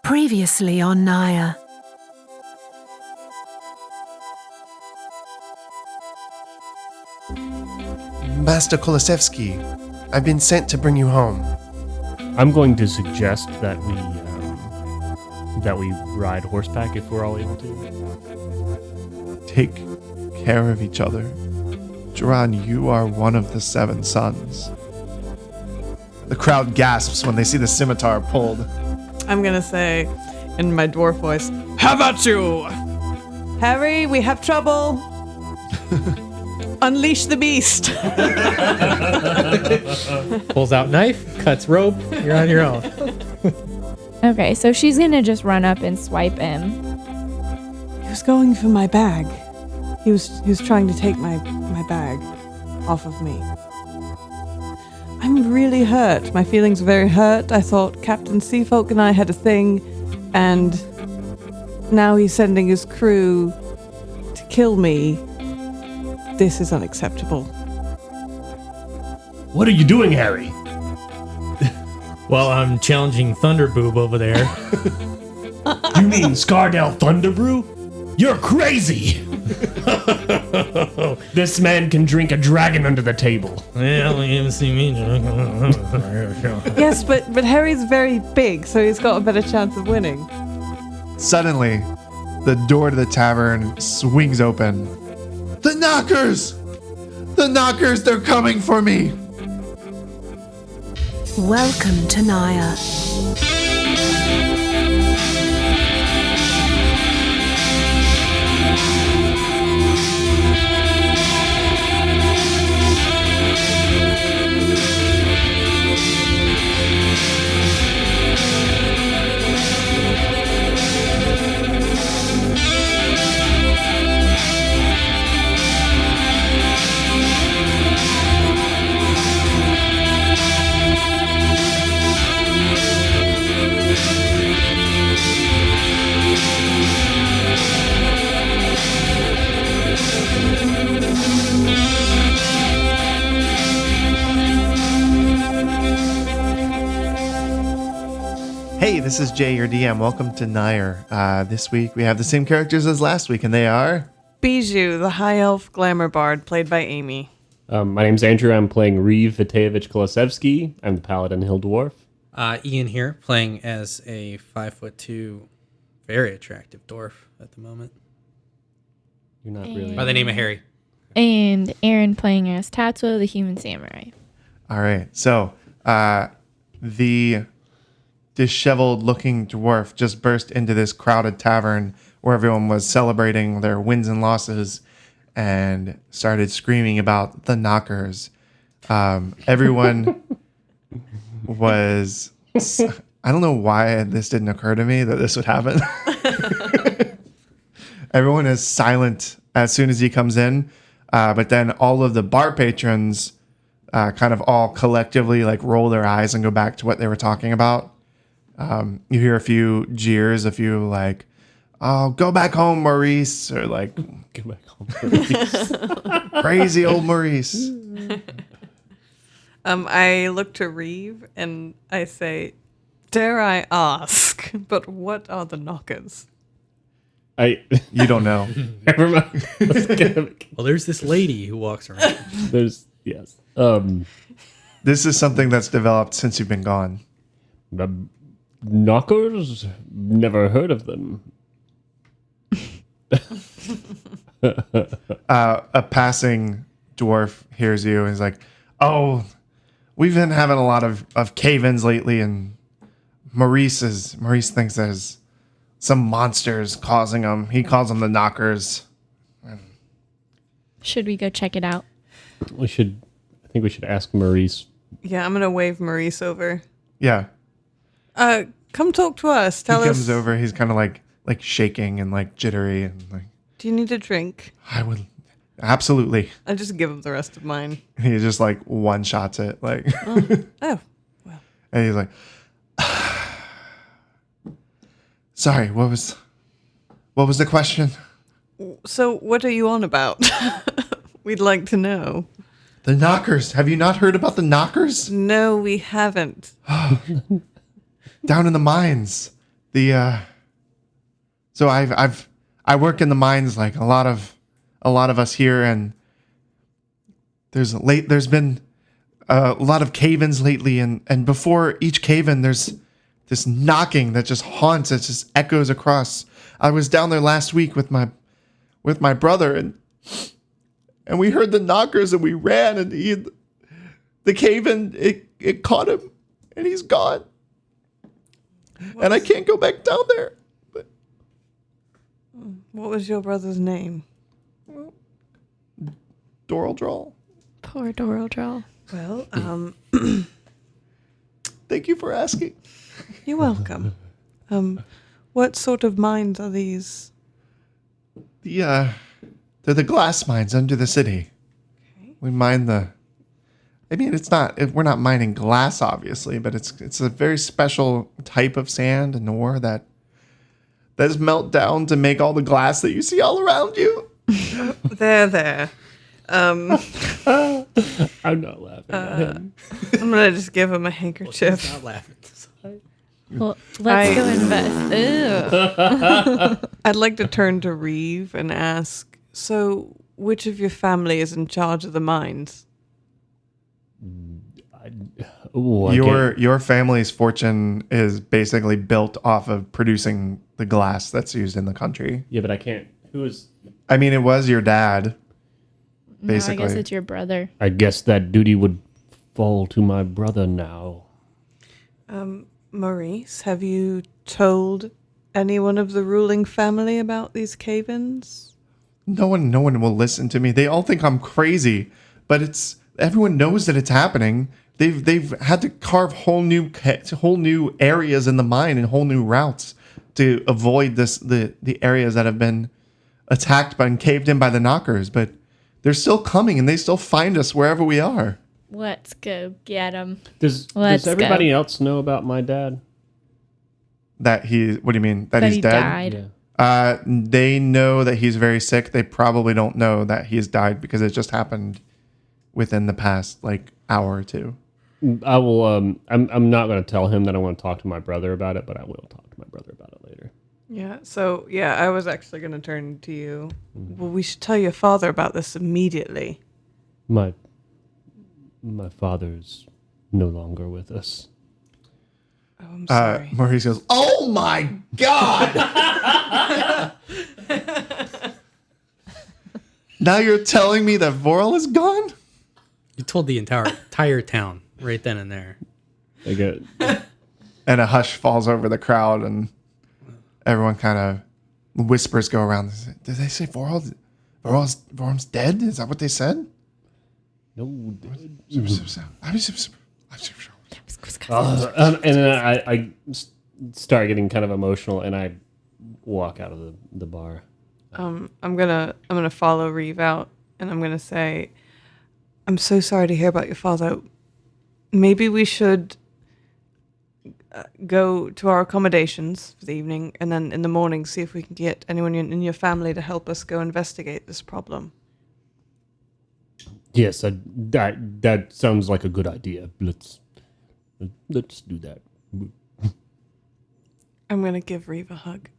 Previously on Nire. Master Kolosevsky, I've been sent to bring you home. I'm going to suggest that we ride horseback if we're all able to. Take care of each other. Duran, you are one of the 7 sons. The crowd gasps when they see the scimitar pulled. I'm gonna say, in my dwarf voice, "How about you? Harry, we have trouble. Unleash the beast." Pulls out knife, cuts rope, you're on your own. Okay, so she's gonna just run up and swipe him. He was going for my bag. He was trying to take my bag off of me. I'm really hurt. My feelings are very hurt. I thought Captain Seafolk and I had a thing, and now he's sending his crew to kill me. This is unacceptable. What are you doing, Harry? Well, I'm challenging Thunderboob over there. You mean Scardell Thunderbrew? You're crazy! This man can drink a dragon under the table. Well, you haven't seen me. Yes, but Harry's very big, so he's got a better chance of winning. Suddenly, the door to the tavern swings open. The knockers! The knockers, they're coming for me! Welcome to Nire. Hey, this is Jay, your DM. Welcome to Nire. This week, we have the same characters as last week, and they are... Bijou, the high elf glamour bard, played by Amy. My name's Andrew. I'm playing Reeve Viteyevich Kolosevsky. I'm the Paladin Hill Dwarf. Ian here, playing as a 5'2", very attractive dwarf at the moment. You're not really... By the name of Harry. And Aaron playing as Tatsuo, the human samurai. All right, so the disheveled-looking dwarf just burst into this crowded tavern where everyone was celebrating their wins and losses and started screaming about the knockers. Everyone was... I don't know why this didn't occur to me that this would happen. Everyone is silent as soon as he comes in, but then all of the bar patrons kind of all collectively like roll their eyes and go back to what they were talking about. You hear a few jeers, a few like, "Oh, go back home, Maurice," or like, Go back home, Maurice. "Crazy old Maurice." I look to Reeve and I say, "Dare I ask, but what are the knockers?" You don't know. Never mind. Well, there's this lady who walks around. Yes. This is something that's developed since you've been gone. The knockers? Never heard of them. A passing dwarf hears you and is like, "Oh, we've been having a lot of cave-ins lately, and Maurice thinks there's some monsters causing them. He calls them the knockers." Should we go check it out? I think we should ask Maurice. Yeah, I'm gonna wave Maurice over. Yeah. Come talk to us. Tell He us. comes over. He's kind of like shaking and like jittery and like, Do you need a drink? "I would absolutely." I just give him the rest of mine. He just like one shots it like, Oh, and he's like, "Sorry, what was the question?" so what are you on about? We'd like to know. The knockers. Have you not heard about the knockers? No, we haven't. Down in the mines. So I work in the mines like a lot of us here, and there's been a lot of cave-ins lately, and before each cave-in there's this knocking that just haunts, it just echoes across. I was down there last week with my brother, and we heard the knockers, and we ran, and the cave-in it caught him, and he's gone. And I can't go back down there. But What was your brother's name? Doral Drawl. Poor Doral. Well, Thank you for asking. you're welcome. What sort of mines are these? They're the glass mines under the city. Okay. We mine we're not mining glass, obviously, but it's a very special type of sand and ore that is melt down to make all the glass that you see all around you. There. I'm not laughing at him. I'm gonna just give him a handkerchief. Not laughing. Well, let's go invest. Ew. I'd like to turn to Reeve and ask, so which of your family is in charge of the mines? Your family's fortune is basically built off of producing the glass that's used in the country. Yeah, but I can't. Who is? I mean, it was your dad, No, basically. I guess it's your brother. I guess that duty would fall to my brother now. Maurice, have you told anyone of the ruling family about these cave-ins? No one will listen to me. They all think I'm crazy, but everyone knows that it's happening. They've had to carve whole new areas in the mine and whole new routes to avoid the areas that have been attacked by and caved in by the knockers. But they're still coming, and they still find us wherever we are. Let's go get him. Does Let's everybody go. else know about my dad? What do you mean? That he's he dead? died. Yeah. They know that he's very sick. They probably don't know that he's died because it just happened within the past hour or two. I will. I'm not going to tell him that I want to talk to my brother about it, but I will talk to my brother about it later. Yeah, so, I was actually going to turn to you. Well, we should tell your father about this immediately. My father's no longer with us. Oh, I'm sorry. Maurice goes, "Oh my God!" Now you're telling me that Voral is gone? You told the entire town right then and there. I get. And a hush falls over the crowd, and everyone kind of whispers go around. Did they say Voral's dead? Is that what they said? No. And And then I start getting kind of emotional, and I walk out of the bar. I'm gonna follow Reeve out, and I'm gonna say, I'm so sorry to hear about your father. Maybe we should go to our accommodations for the evening, and then in the morning see if we can get anyone in your family to help us go investigate this problem. Yes, that sounds like a good idea. Let's do that. I'm gonna give Reeve a hug.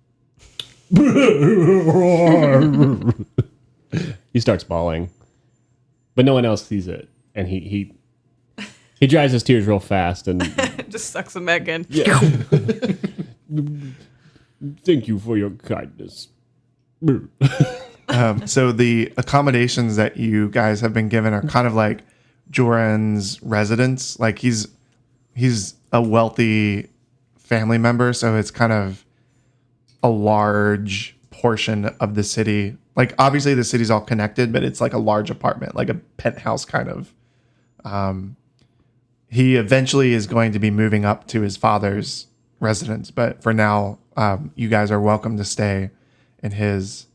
He starts bawling, but no one else sees it, and he dries his tears real fast and Just sucks them back in. thank you for your kindness. so the accommodations that you guys have been given are kind of like Joran's residence. Like he's a wealthy family member, so it's kind of a large portion of the city. Like obviously the city's all connected, but it's like a large apartment, like a penthouse kind of. He eventually is going to be moving up to his father's residence, but for now, you guys are welcome to stay in his.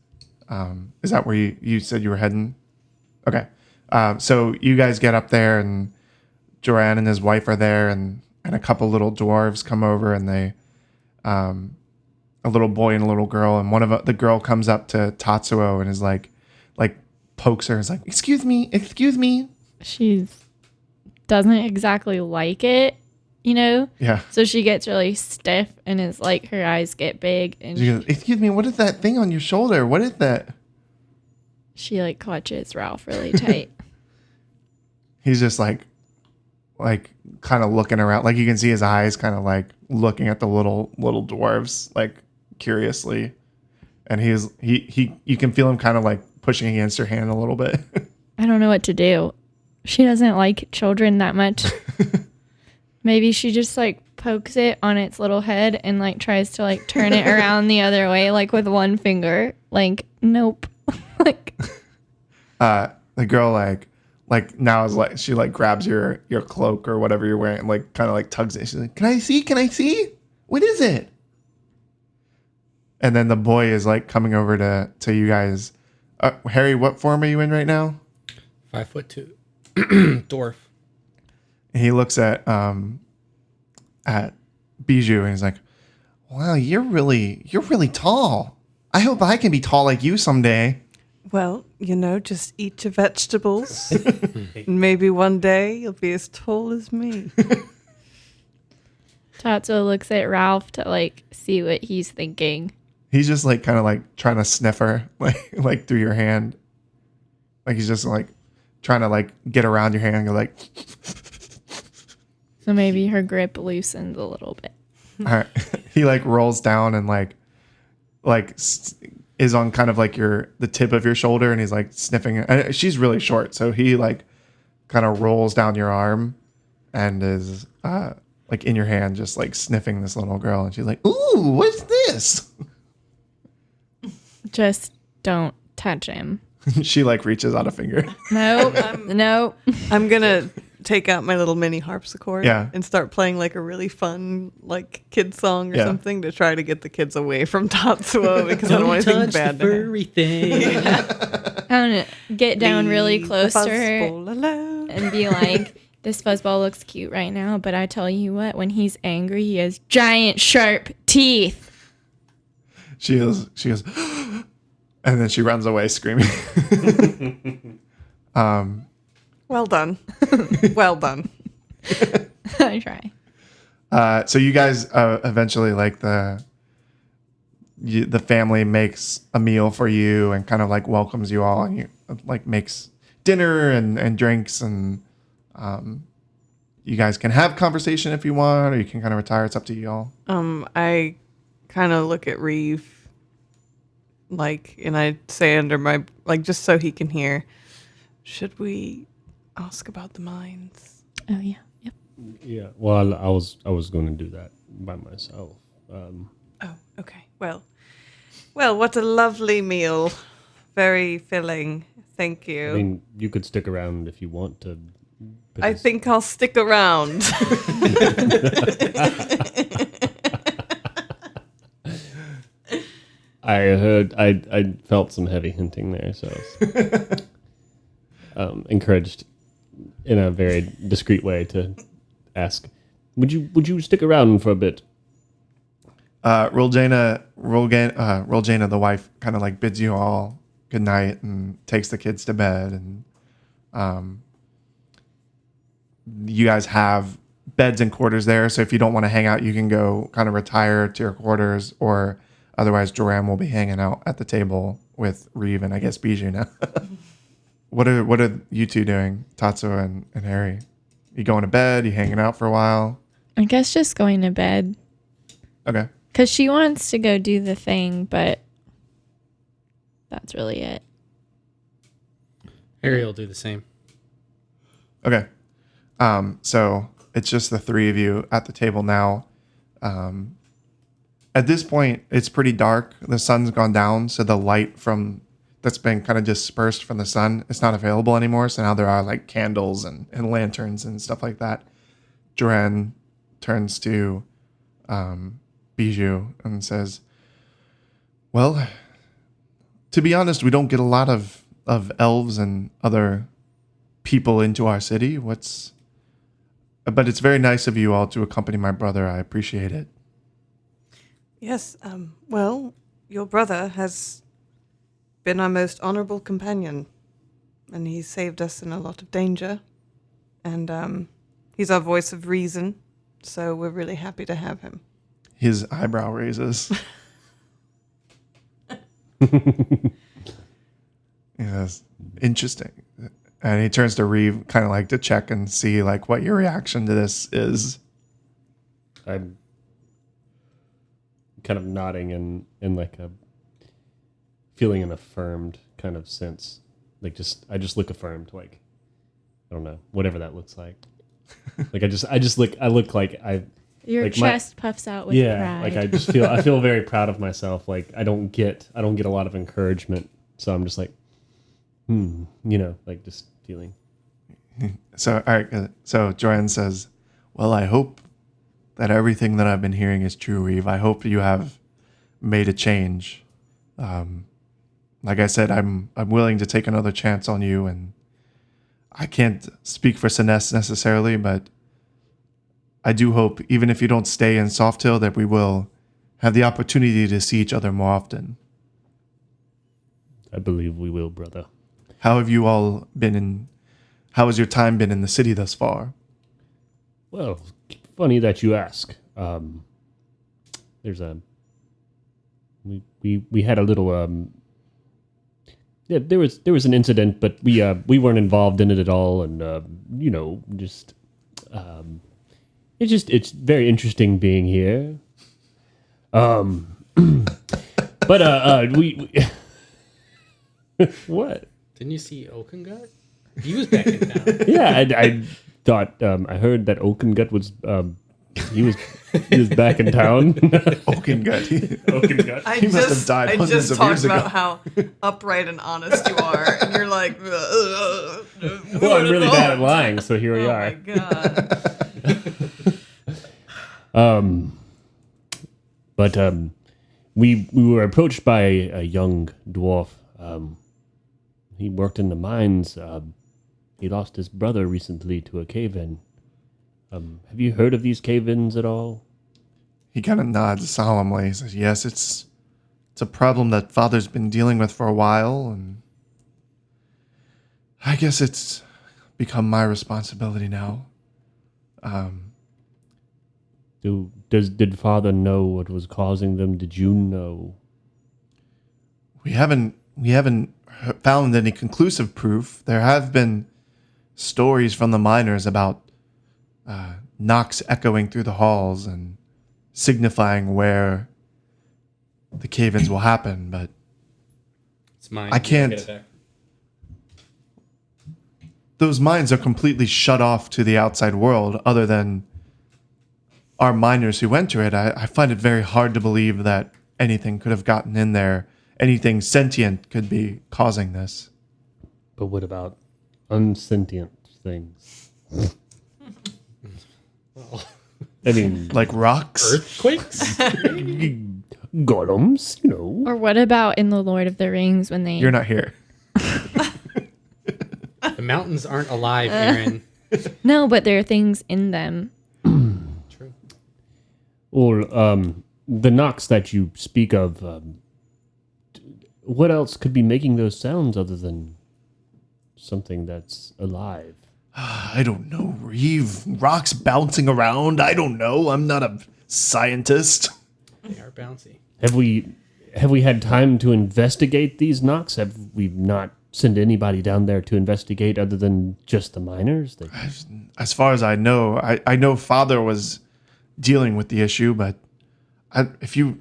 Is that where you said you were heading? Okay. So you guys get up there, and Joran and his wife are there, and a couple little dwarves come over, and they, a little boy and a little girl, and the girl comes up to Tatsuo and is like pokes her and is like, excuse me. She doesn't exactly like it, you know? Yeah. So she gets really stiff and is like, her eyes get big and She goes, excuse me, what is that thing on your shoulder? What is that? she like clutches Ralph really tight. He's just like kind of looking around. Like you can see his eyes kind of like looking at the little dwarves like curiously. And you can feel him kind of like pushing against her hand a little bit. I don't know what to do. She doesn't like children that much. Maybe she just like pokes it on its little head and like tries to like turn it around the other way, like with one finger. Like, nope. Like, The girl like now is like, she like grabs your cloak or whatever you're wearing and like kind of like tugs it. She's like, can I see? What is it? And then the boy is like coming over to you guys. Harry, what form are you in right now? 5'2", dwarf. And he looks at Bijou and he's like, wow, you're really tall. I hope I can be tall like you someday. Well, just eat your vegetables. Maybe one day you'll be as tall as me. Tatsuo looks at Ralph to like see what he's thinking. He's just like kind of like trying to sniff her like through your hand. Like he's just like trying to like get around your hand and go like. So maybe her grip loosens a little bit. All right. He like rolls down and is on kind of like the tip of your shoulder and he's like sniffing it. And she's really short, so he like kind of rolls down your arm and is like in your hand just like sniffing this little girl and she's like, ooh, what's this? Just don't touch him. She like reaches out a finger. Nope. Nope. I'm going to take out my little mini harpsichord Yeah. and start playing like a really fun like kid song or Yeah. something to try to get the kids away from Tatsuo because I don't want anything bad to happen. furry thing. I'm gonna get down really Leave close the to her fuzzball alone. and be like, this fuzzball looks cute right now, but I tell you what, when he's angry, he has giant sharp teeth. She goes, and then she runs away screaming. Well done. Well done. I try. So you guys eventually like the family makes a meal for you and kind of like welcomes you all and you like makes dinner and drinks and you guys can have conversation if you want or you can kind of retire. It's up to you all. I kind of look at Reeve and I say under my just so he can hear, should we ask about the mines? Oh yeah. Yep. Yeah. Well, I was going to do that by myself. Oh, okay. Well, what a lovely meal. Very filling. Thank you. I mean, you could stick around if you want to. I think I'll stick around. I heard. I felt some heavy hinting there, so encouraged in a very discreet way to ask, would you stick around for a bit? Roljana, the wife, kind of like bids you all good night and takes the kids to bed. And you guys have beds and quarters there. So if you don't want to hang out, you can go kind of retire to your quarters, or otherwise Joram will be hanging out at the table with Reeve and I guess Bijou now. What are you two doing, Tatsuo and Harry? You going to bed? You hanging out for a while? I guess just going to bed. Okay. Because she wants to go do the thing, but that's really it. Harry will do the same. Okay. So it's just the three of you at the table now. At this point, it's pretty dark. The sun's gone down, so the light that's been kind of dispersed from the sun, it's not available anymore. So now there are like candles and lanterns and stuff like that. Joran turns to Bijou and says, well, to be honest, we don't get a lot of elves and other people into our city. But it's very nice of you all to accompany my brother. I appreciate it. Yes, well, your brother has been our most honorable companion, and he's saved us in a lot of danger, and he's our voice of reason, So we're really happy to have him. His eyebrow raises. Yes, interesting. And he turns to Reeve, kind of like to check and see like what your reaction to this is. I'm kind of nodding in like a feeling an affirmed kind of sense. Like I just look affirmed, like I don't know, whatever that looks like. Like I look like I Your like chest puffs out with pride. like I feel very proud of myself. Like I don't get a lot of encouragement, so I'm just like, like just feeling. So, all right. So Joanne says, "Well, I hope that everything that I've been hearing is true, Reeve. I hope you have made a change. Like I said, I'm willing to take another chance on you, and I can't speak for Sinest necessarily, but I do hope, even if you don't stay in Soft Hill, that we will have the opportunity to see each other more often." I believe we will, brother. How have you all been how has your time been in the city thus far? Well, funny that you ask. There's we had a little there was an incident, but we weren't involved in it at all, and it's very interesting being here. But we what? Didn't you see Oakengut? He was back in town. Yeah, I thought I heard that Oakengut was he was back in town. Oakengut. Oakengut. He must have died hundreds of years ago. how upright and honest you are, and you're like, Well, I'm really bad at lying, so here we oh are. my god. But we were approached by a young dwarf. He worked in the mines. He lost his brother recently to a cave-in. Have you heard of these cave-ins at all? He kind of nods solemnly. He says, "Yes, it's a problem that Father's been dealing with for a while, and I guess it's become my responsibility now." Did Father know what was causing them? Did you know? We haven't found any conclusive proof. There have been stories from the miners about knocks echoing through the halls and signifying where the cave-ins will happen, but It's mine. I can't. Get it back. Those mines are completely shut off to the outside world other than our miners who enter it. I find it very hard to believe that anything could have gotten in there. Anything sentient could be causing this. But what about unsentient things? I mean, Like rocks? Earthquakes? golems, you know. Or what about in the Lord of the Rings when they You're not here. The mountains aren't alive, Aaron. No, but there are things in them. True. Or the knocks that you speak of, what else could be making those sounds other than something that's alive? I don't know, Reeve. Rocks bouncing around. I don't know. I'm not a scientist. They are bouncy. Have we had time to investigate these knocks? Have we not sent anybody down there to investigate other than just the miners? As far as I know, I know Father was dealing with the issue, but if you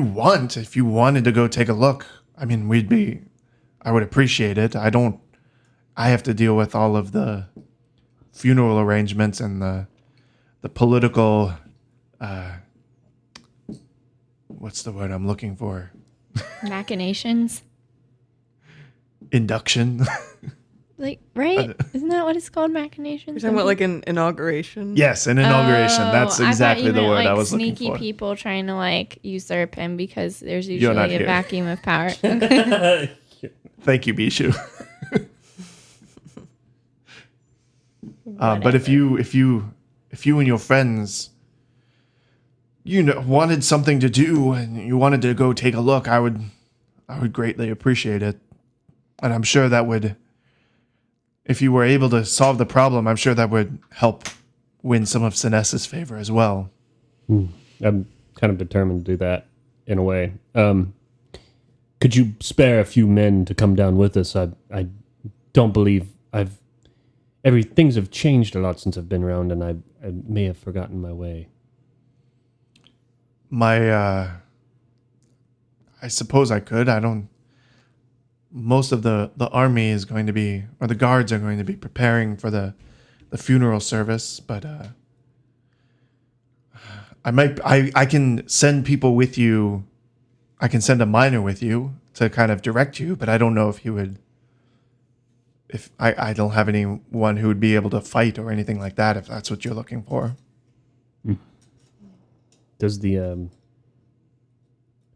wanted to go take a look, I mean, I would appreciate it. I have to deal with all of the funeral arrangements and the political, what's the word I'm looking for? Machinations. Induction. Like, right? Isn't that what it's called? Machinations? You're talking about like an inauguration? Yes, an inauguration. That's exactly the word I was looking sneaky for. people trying to like usurp him because there's You're not usually a here. vacuum of power. Thank you, Bishu. But if you and your friends, wanted something to do and you wanted to go take a look, I would greatly appreciate it. And I'm sure that would, if you were able to solve the problem, I'm sure that would help win some of Sinessa's favor as well. I'm kind of determined to do that in a way. Could you spare a few men to come down with us? I don't believe things have changed a lot since I've been around, and I may have forgotten my way. I suppose I could. Most of the army is going to be, or the guards are going to be preparing for the funeral service, but I can send people with you. I can send a miner with you to kind of direct you, but I don't know if he would. If I don't have anyone who would be able to fight or anything like that, if that's what you're looking for. Does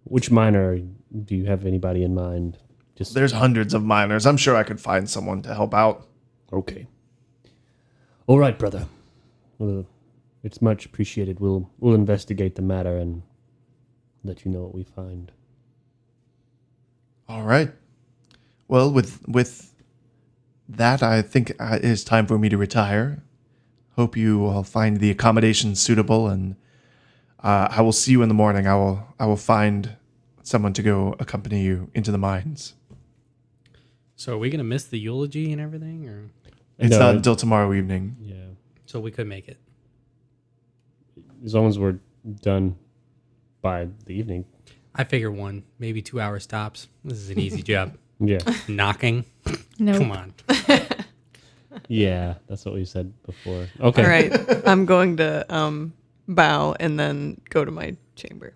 which miner do you have anybody in mind? There's hundreds of miners. I'm sure I could find someone to help out. Okay. All right, brother. Well, it's much appreciated. We'll investigate the matter and let you know what we find. All right. Well, with that, I think it is time for me to retire. Hope you all find the accommodations suitable, and I will see you in the morning. I will find someone to go accompany you into the mines. So are we gonna miss the eulogy and everything, or It's not until tomorrow evening. Yeah. so we could make it? As long as we're done by the evening. I figure 1, maybe 2 hours tops. This is an easy job. Yeah. Knocking. No. Come on. Yeah, that's what we said before. Okay. All right. I'm going to bow and then go to my chamber.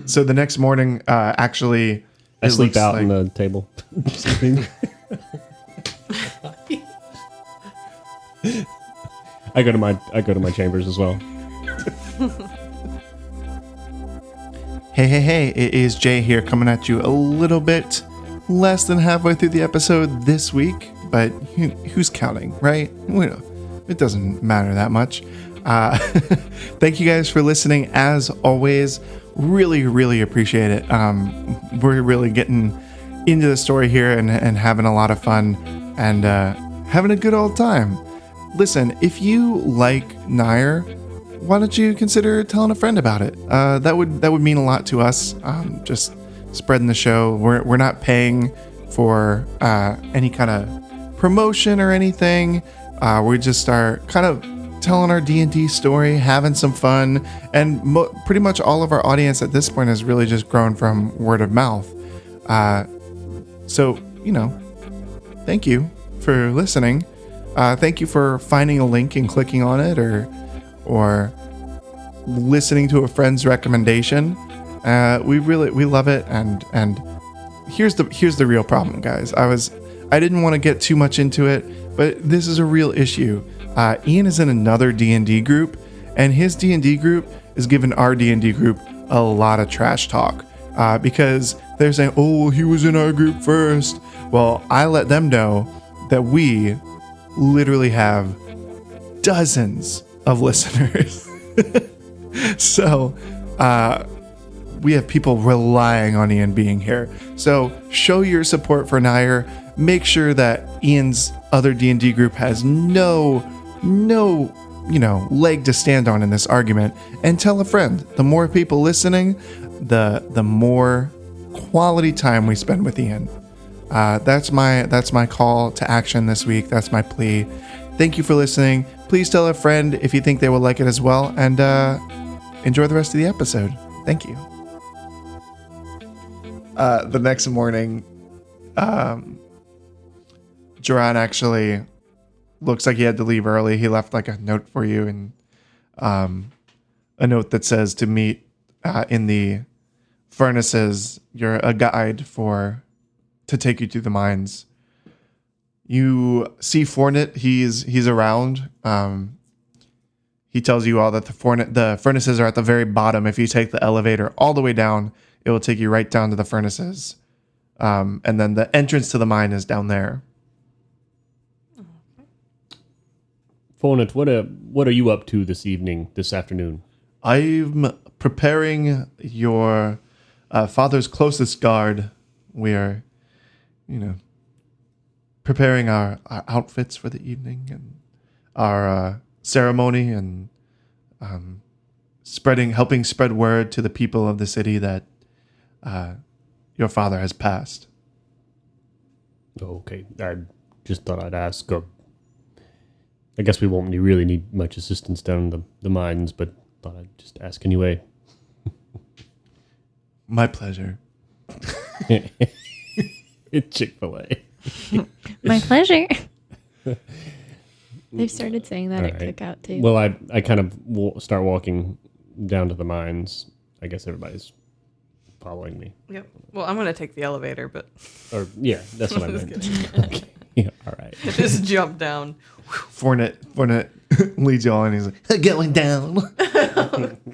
So the next morning, actually, I it sleep looks out like- on the table. Sleeping. I go to my chambers as well. Hey, it is Jay here coming at you a little bit less than halfway through the episode this week, but who's counting, right? It doesn't matter that much. Thank you guys for listening. As always, really appreciate it. We're really getting into the story here and having a lot of fun and having a good old time. Listen, if you like Nire, why don't you consider telling a friend about it? That would mean a lot to us. Just spreading the show. We're not paying for any kind of promotion or anything. We just are kind of telling our D&D story, having some fun, and pretty much all of our audience at this point has really just grown from word of mouth. So, thank you for listening. Thank you for finding a link and clicking on it, or listening to a friend's recommendation. We love it, and here's the real problem, guys. I didn't want to get too much into it, but this is a real issue. Ian is in another D&D group, and his D&D group is giving our D&D group a lot of trash talk because they're saying, "Oh, he was in our group first." Well, I let them know that we literally have dozens of listeners. So we have people relying on Ian being here. So show your support for Nire. Make sure that Ian's other D&D group has no leg to stand on in this argument, and tell a friend. The more people listening, the more quality time we spend with Ian. That's my call to action this week. That's my plea. Thank you for listening. Please tell a friend if you think they will like it as well, and enjoy the rest of the episode. Thank you. The next morning, Joran actually looks like he had to leave early. He left like a note for you, and a note that says to meet in the furnaces. You're a guide to take you to the mines. You see Fornet. He's around. He tells you all that the furnaces are at the very bottom. If you take the elevator all the way down, it will take you right down to the furnaces. And then the entrance to the mine is down there. Fornet, what are you up to this afternoon? I'm preparing your father's closest guard. We are, preparing our outfits for the evening and our ceremony and helping spread word to the people of the city that your father has passed. Okay, I just thought I'd ask. I guess we won't really need much assistance down in the mines, but thought I'd just ask anyway. My pleasure. Chick-fil-A. My pleasure. They've started saying that at Cookout too. Well, I kind of start walking down to the mines. I guess everybody's following me. Yep. Well, I'm going to take the elevator, but Or yeah, that's what I meant. Okay. Yeah, all right. just jump down. Fournette leads you all and he's like, going down.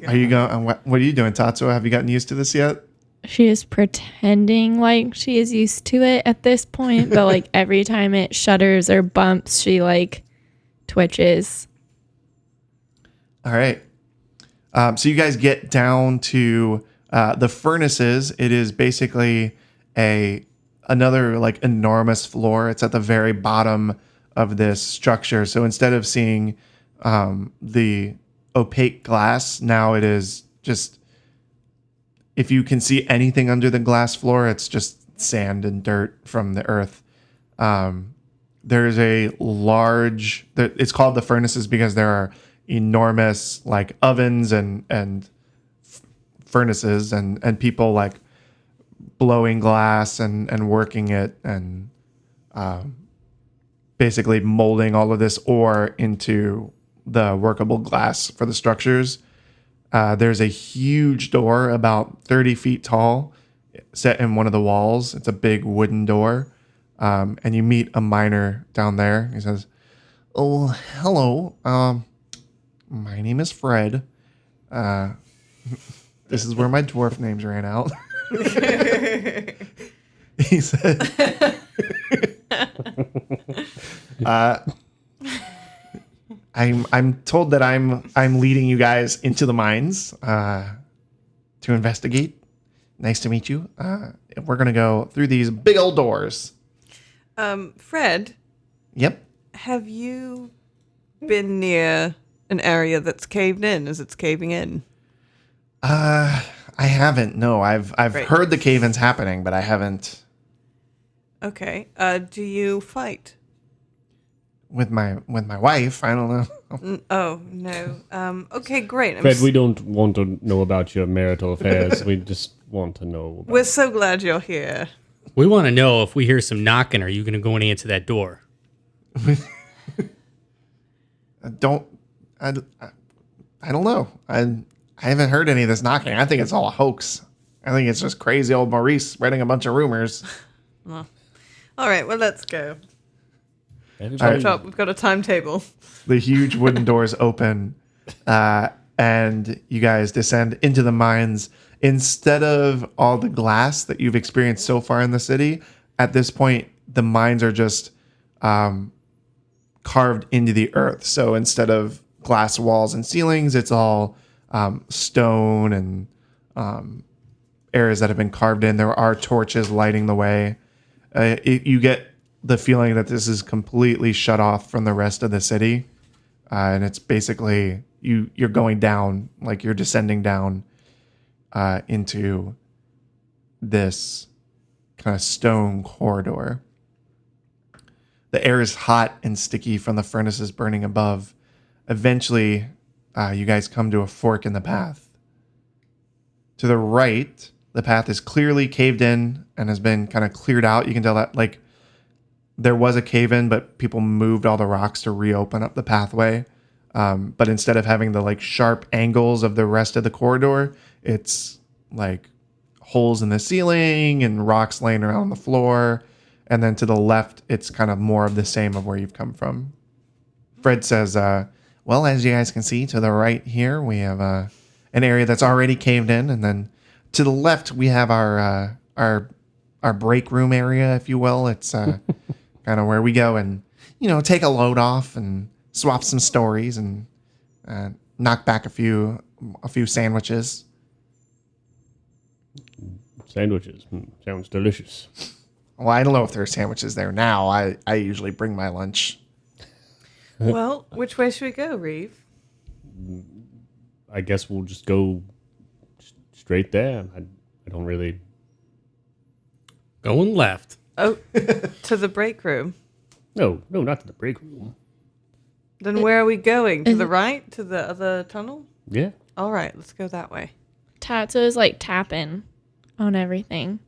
Are you going? What are you doing, Tatsuo? Have you gotten used to this yet? She is pretending like she is used to it at this point, but like every time it shudders or bumps, she like twitches. All right. So you guys get down to the furnaces. It is basically another like enormous floor. It's at the very bottom of this structure. So instead of seeing the opaque glass, now it is just, if you can see anything under the glass floor, it's just sand and dirt from the earth. There's a large, it's called the furnaces because there are enormous like ovens and furnaces and people like blowing glass and working it and basically molding all of this ore into the workable glass for the structures. There's a huge door about 30 feet tall set in one of the walls. It's a big wooden door. And you meet a miner down there. He says, "Oh, hello. My name is Fred. This is where my dwarf names ran out." He said, I'm told that I'm leading you guys into the mines to investigate. Nice to meet you. We're gonna go through these big old doors. Fred, Yep. have you been near an area that's caved in as it's caving in? I haven't. No, I've Great. heard the cave-ins happening, but I haven't Okay. Do you fight? with my wife. I don't know. Oh, no. Okay, great. Fred, we don't want to know about your marital affairs. We just want to know about We're so glad you're here. We want to know if we hear some knocking, are you going to go and answer that door? I don't know. I haven't heard any of this knocking. I think it's all a hoax. I think it's just crazy old Maurice spreading a bunch of rumors. All right, well, let's go. everybody. Chop, we've got a timetable. The huge wooden doors open, and you guys descend into the mines. Instead of all the glass that you've experienced so far in the city, at this point, the mines are just carved into the earth. So instead of glass walls and ceilings, it's all stone and areas that have been carved in. There are torches lighting the way. You get the feeling that this is completely shut off from the rest of the city. And it's basically, you're going down, like you're descending down into this kind of stone corridor. The air is hot and sticky from the furnaces burning above. Eventually, you guys come to a fork in the path. To the right, the path is clearly caved in and has been kind of cleared out. You can tell that like there was a cave in, but people moved all the rocks to reopen up the pathway. But instead of having the like sharp angles of the rest of the corridor, it's like holes in the ceiling and rocks laying around the floor. And then to the left, it's kind of more of the same of where you've come from. Fred says, well, as you guys can see to the right here, we have an area that's already caved in. And then to the left, we have our break room area, if you will. It's kind of where we go and, take a load off and swap some stories and knock back a few sandwiches. Sandwiches. Sounds delicious. Well, I don't know if there are sandwiches there now. I usually bring my lunch. Well, which way should we go, Reeve? I guess we'll just go straight there. I don't really. Going left. Oh, to the break room. No, not to the break room. Then where are we going? To the right? To the other tunnel? Yeah. All right, let's go that way. Tatsu is like tapping on everything,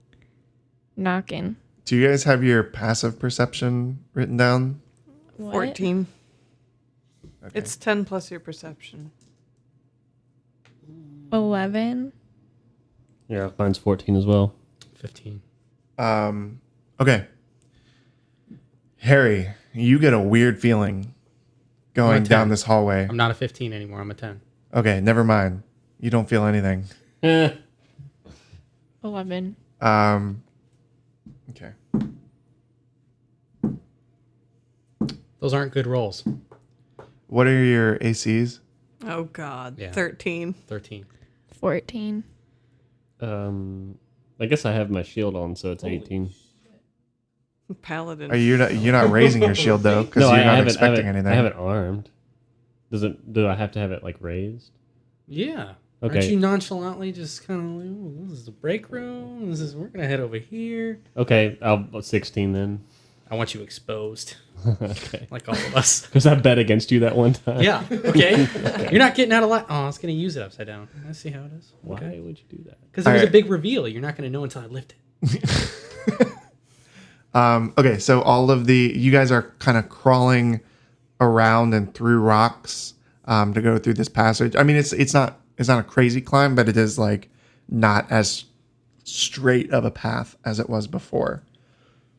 knocking. Do you guys have your passive perception written down? What? 14. Okay. It's 10 plus your perception. 11. Yeah, mine's 14 as well. 15. Okay. Harry, you get a weird feeling going I'm a 10. down this hallway. I'm not a 15 anymore. I'm a 10. Okay, never mind. You don't feel anything. 11. Okay. Those aren't good rolls. What are your ACs? Oh, God. Yeah. 13. 13. 14. I guess I have my shield on, so it's 18. Paladin. Are you're not raising your shield though, because No, you're I not have expecting it, anything. I have it armed. Do I have to have it like raised? Yeah. Okay. Aren't you nonchalantly just kind of like, oh, this is the break room. We're going to head over here. Okay, I'll 16 then. I want you exposed, Okay. like all of us. Because I bet against you that one time. Yeah. Okay. You're not getting out of line. Oh, I was going to use it upside down. Let's see how it is. Why would you do that? Because it was a Alright. big reveal. You're not going to know until I lift it. Okay, so all of you guys are kind of crawling around and through rocks to go through this passage. I mean, it's not a crazy climb, but it is like not as straight of a path as it was before.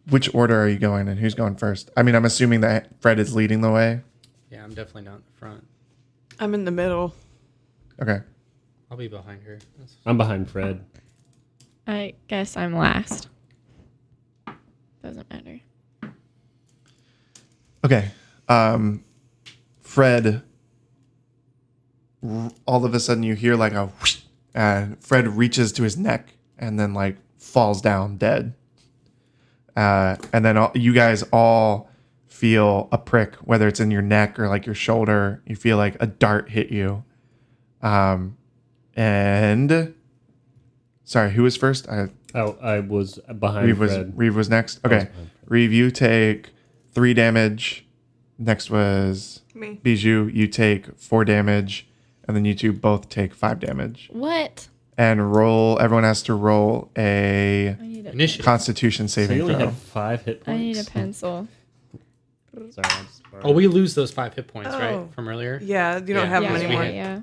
Which order are you going in? Who's going first? I mean, I'm assuming that Fred is leading the way. Yeah, I'm definitely not in the front. I'm in the middle. Okay. I'll be behind her. I'm behind Fred. I guess I'm last. Doesn't matter. Okay. Fred, all of a sudden you hear like a whoosh, and Fred reaches to his neck and then like falls down dead. And then you guys all feel a prick, whether it's in your neck or like your shoulder. You feel like a dart hit you. And sorry, who was first? I was behind Reeve Fred. Reeve was next. Okay, behind Fred. Reeve, you take 3 damage. Next was Me. Bijou. You take 4 damage, and then you two both take 5 damage. What? And roll. Everyone has to roll a I need a, Initiative. Constitution So saving you only throw. have 5 hit I need points. a pencil. Sorry, I just borrowed. Oh, we lose those 5 hit points, Oh. right? From earlier? Yeah, you don't Yeah. have yeah, them we anymore. had- yeah.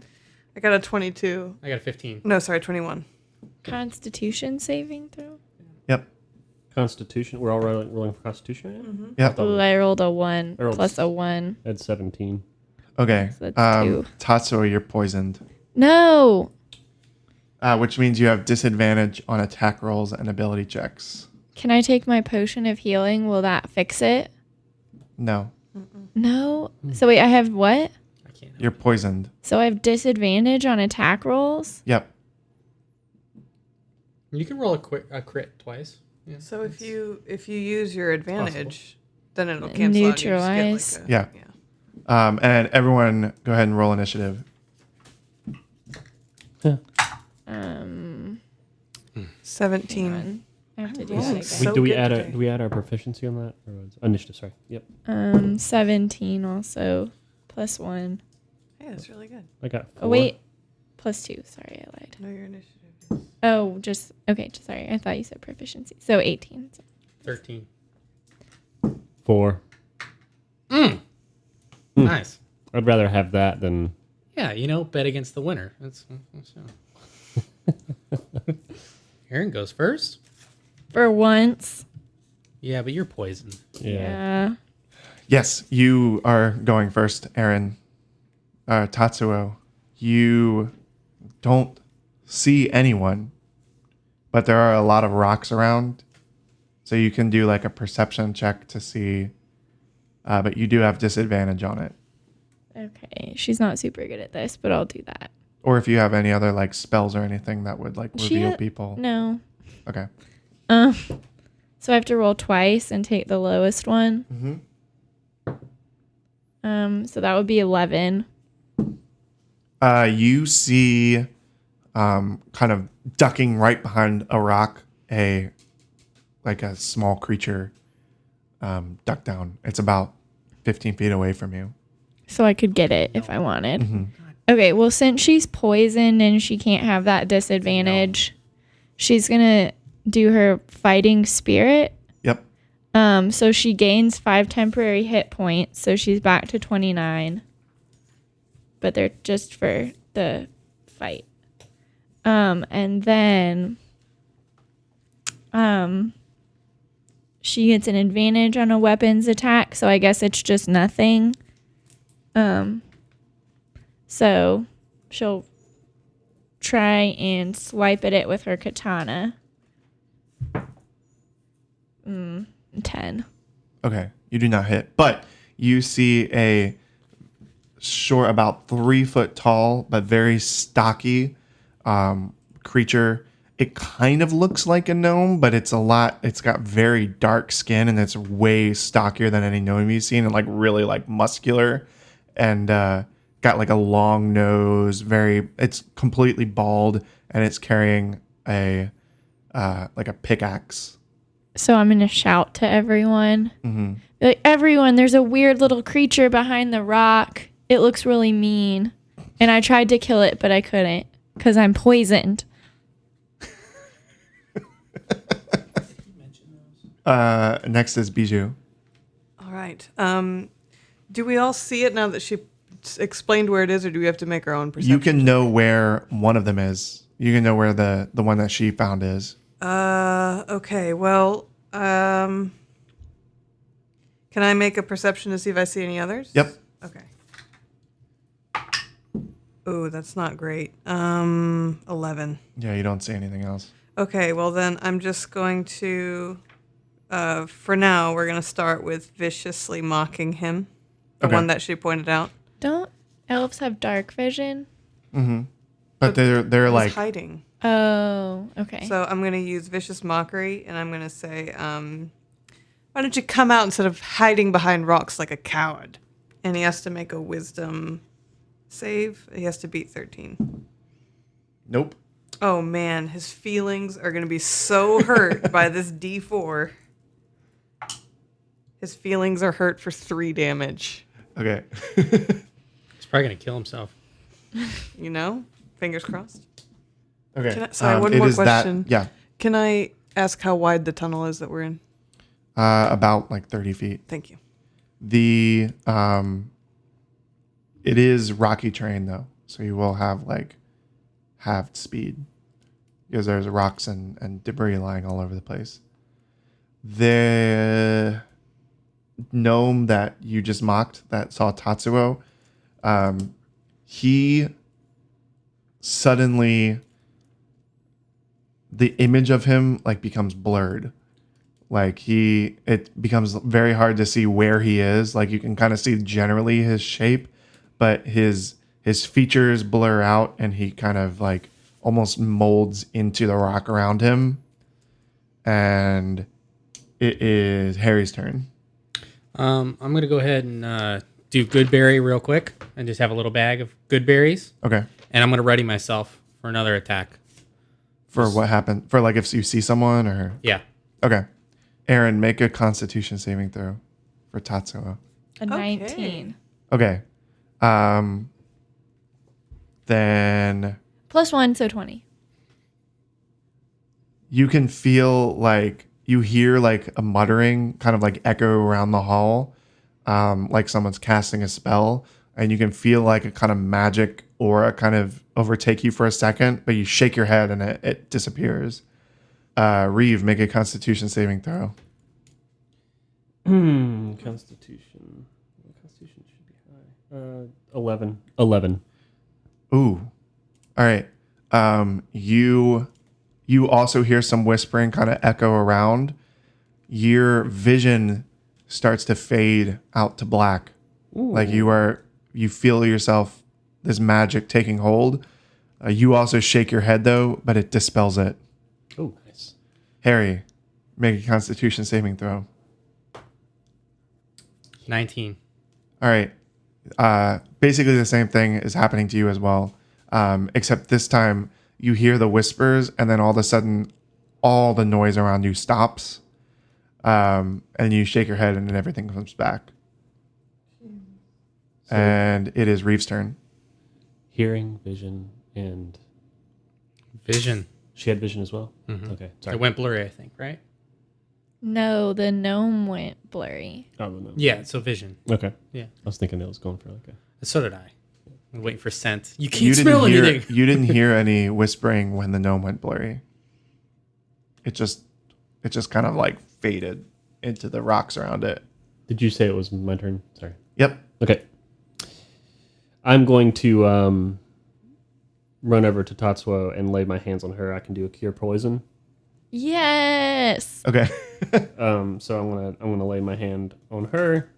I got a 22. I got a 15. No, sorry, 21. Constitution saving throw? Yep. Constitution. We're all rolling for Constitution right now? Mm-hmm. Yep. Ooh, I rolled a 1 I rolled plus a 1. I had 17. Okay. So that's 2. Tatsuo, you're poisoned, No! which means you have disadvantage on attack rolls and ability checks. Can I take my potion of healing? Will that fix it? No, No? So wait, I have what? I can't. you're poisoned. So I have disadvantage on attack rolls? Yep. You can roll a crit twice. Yeah. So if you use your advantage, then it'll cancel out. You just get Neutralize. like Yeah. And everyone, go ahead and roll initiative. 17. Hang on. I have to do rolling that again. so do we good add today. do we add our proficiency on that? Or initiative, sorry. Yep. 17 also. Plus 1. Hey, that's really good. I got 4. Oh, wait. Plus 2. Sorry, I lied. No, your initiative. is- Oh, just. Okay, sorry. I thought you said proficiency. So 18. 13. 4. Nice. I'd rather have that than Yeah, bet against the winner. That's Aaron goes first. For once. Yeah, but you're poisoned. Yeah. Yes, you are going first, Aaron. Tatsuo, you don't see anyone, but there are a lot of rocks around. So you can do like a perception check to see, but you do have disadvantage on it. Okay. She's not super good at this, but I'll do that. Or if you have any other like spells or anything that would like She reveal ha- people. No. Okay. So I have to roll twice and take the lowest one. Mm-hmm. So that would be 11. You see, kind of ducking right behind a rock, a small creature, duck down. It's about 15 feet away from you. So I could get it if I wanted. Okay, well, since she's poisoned and she can't have that disadvantage, she's going to do her fighting spirit. Yep. So she gains 5 temporary hit points, so she's back to 29. But they're just for the fight. And then she gets an advantage on a weapons attack, so I guess it's just nothing. So she'll try and swipe at it with her katana. 10. Okay, you do not hit, but you see a short, about 3 foot tall, but very stocky creature. It kind of looks like a gnome, but it's got very dark skin and it's way stockier than any gnome you've seen, and like really like muscular, and got like a long nose. It's completely bald, and it's carrying a like a pickaxe. So I'm going to shout to everyone. Like, everyone, there's a weird little creature behind the rock. It looks really mean. And I tried to kill it, but I couldn't because I'm poisoned. Next is Bijou. All right. Do we all see it now that she explained where it is, or do we have to make our own perception? You can know where one of them is. You can know where the one that she found is. Okay. Well, can I make a perception to see if I see any others? Yep. Okay. Oh, that's not great. 11. Yeah, you don't see anything else. Okay, well then I'm just going to, for now, we're going to start with viciously mocking him. The Okay. one that she pointed out. Don't elves have dark vision? But they're He's like hiding. Oh, okay. So I'm going to use vicious mockery, and I'm going to say, why don't you come out instead of hiding behind rocks like a coward? And he has to make a wisdom save. He has to beat 13. nope. Oh man, his feelings are going to be so hurt by this D4. His feelings are hurt for 3 damage. Okay. He's probably gonna kill himself. You know? Fingers crossed. Okay. Sorry, one it more is question. Yeah. Can I ask how wide the tunnel is that we're in? About like 30 feet. Thank you. It is rocky terrain though, so you will have like halved speed because there's rocks and debris lying all over the place. The gnome that you just mocked that saw Tatsuo, he suddenly, the image of him like becomes blurred. Like it becomes very hard to see where he is. Like you can kind of see generally his shape, but his features blur out, and he kind of like almost molds into the rock around him. And it is Harry's turn. I'm gonna go ahead and do good berry real quick, and just have a little bag of good berries, Okay. and I'm gonna ready myself for another attack. For what happened? For like if you see someone or... Yeah. Okay. Aaron, make a Constitution saving throw for Tatsuo. A 19. Okay. Then +1, so 20. you can feel like you hear like a muttering kind of like echo around the hall, like someone's casting a spell, and you can feel like a kind of magic aura kind of overtake you for a second, but you shake your head and it disappears. Reeve, make a Constitution saving throw. Constitution. Constitution should be high. 11. 11. Ooh. All right. You also hear some whispering kind of echo around. Your vision starts to fade out to black. Ooh. Like you feel yourself, this magic taking hold. You also shake your head though, but it dispels it. Oh, nice. Harry, make a Constitution saving throw. 19. All right. Basically the same thing is happening to you as well, except this time you hear the whispers, and then all of a sudden, all the noise around you stops, and you shake your head, and then everything comes back. And it is Reeve's turn. Hearing, vision, and Vision. she had vision as well. Mhm. Okay, sorry. It went blurry, I think, right? No, the gnome went blurry. Oh, no. Yeah, so vision. Okay. Yeah. I was thinking it was going for like a. So did I. I'm waiting for scent. You can't You smell didn't hear. anything. You didn't hear any whispering when the gnome went blurry. It just kind of like faded into the rocks around it. Did you say it was my turn? Sorry. Yep. Okay. I'm going to run over to Tatsuo and lay my hands on her. I can do a cure poison. Yes. Okay. So I'm gonna lay my hand on her.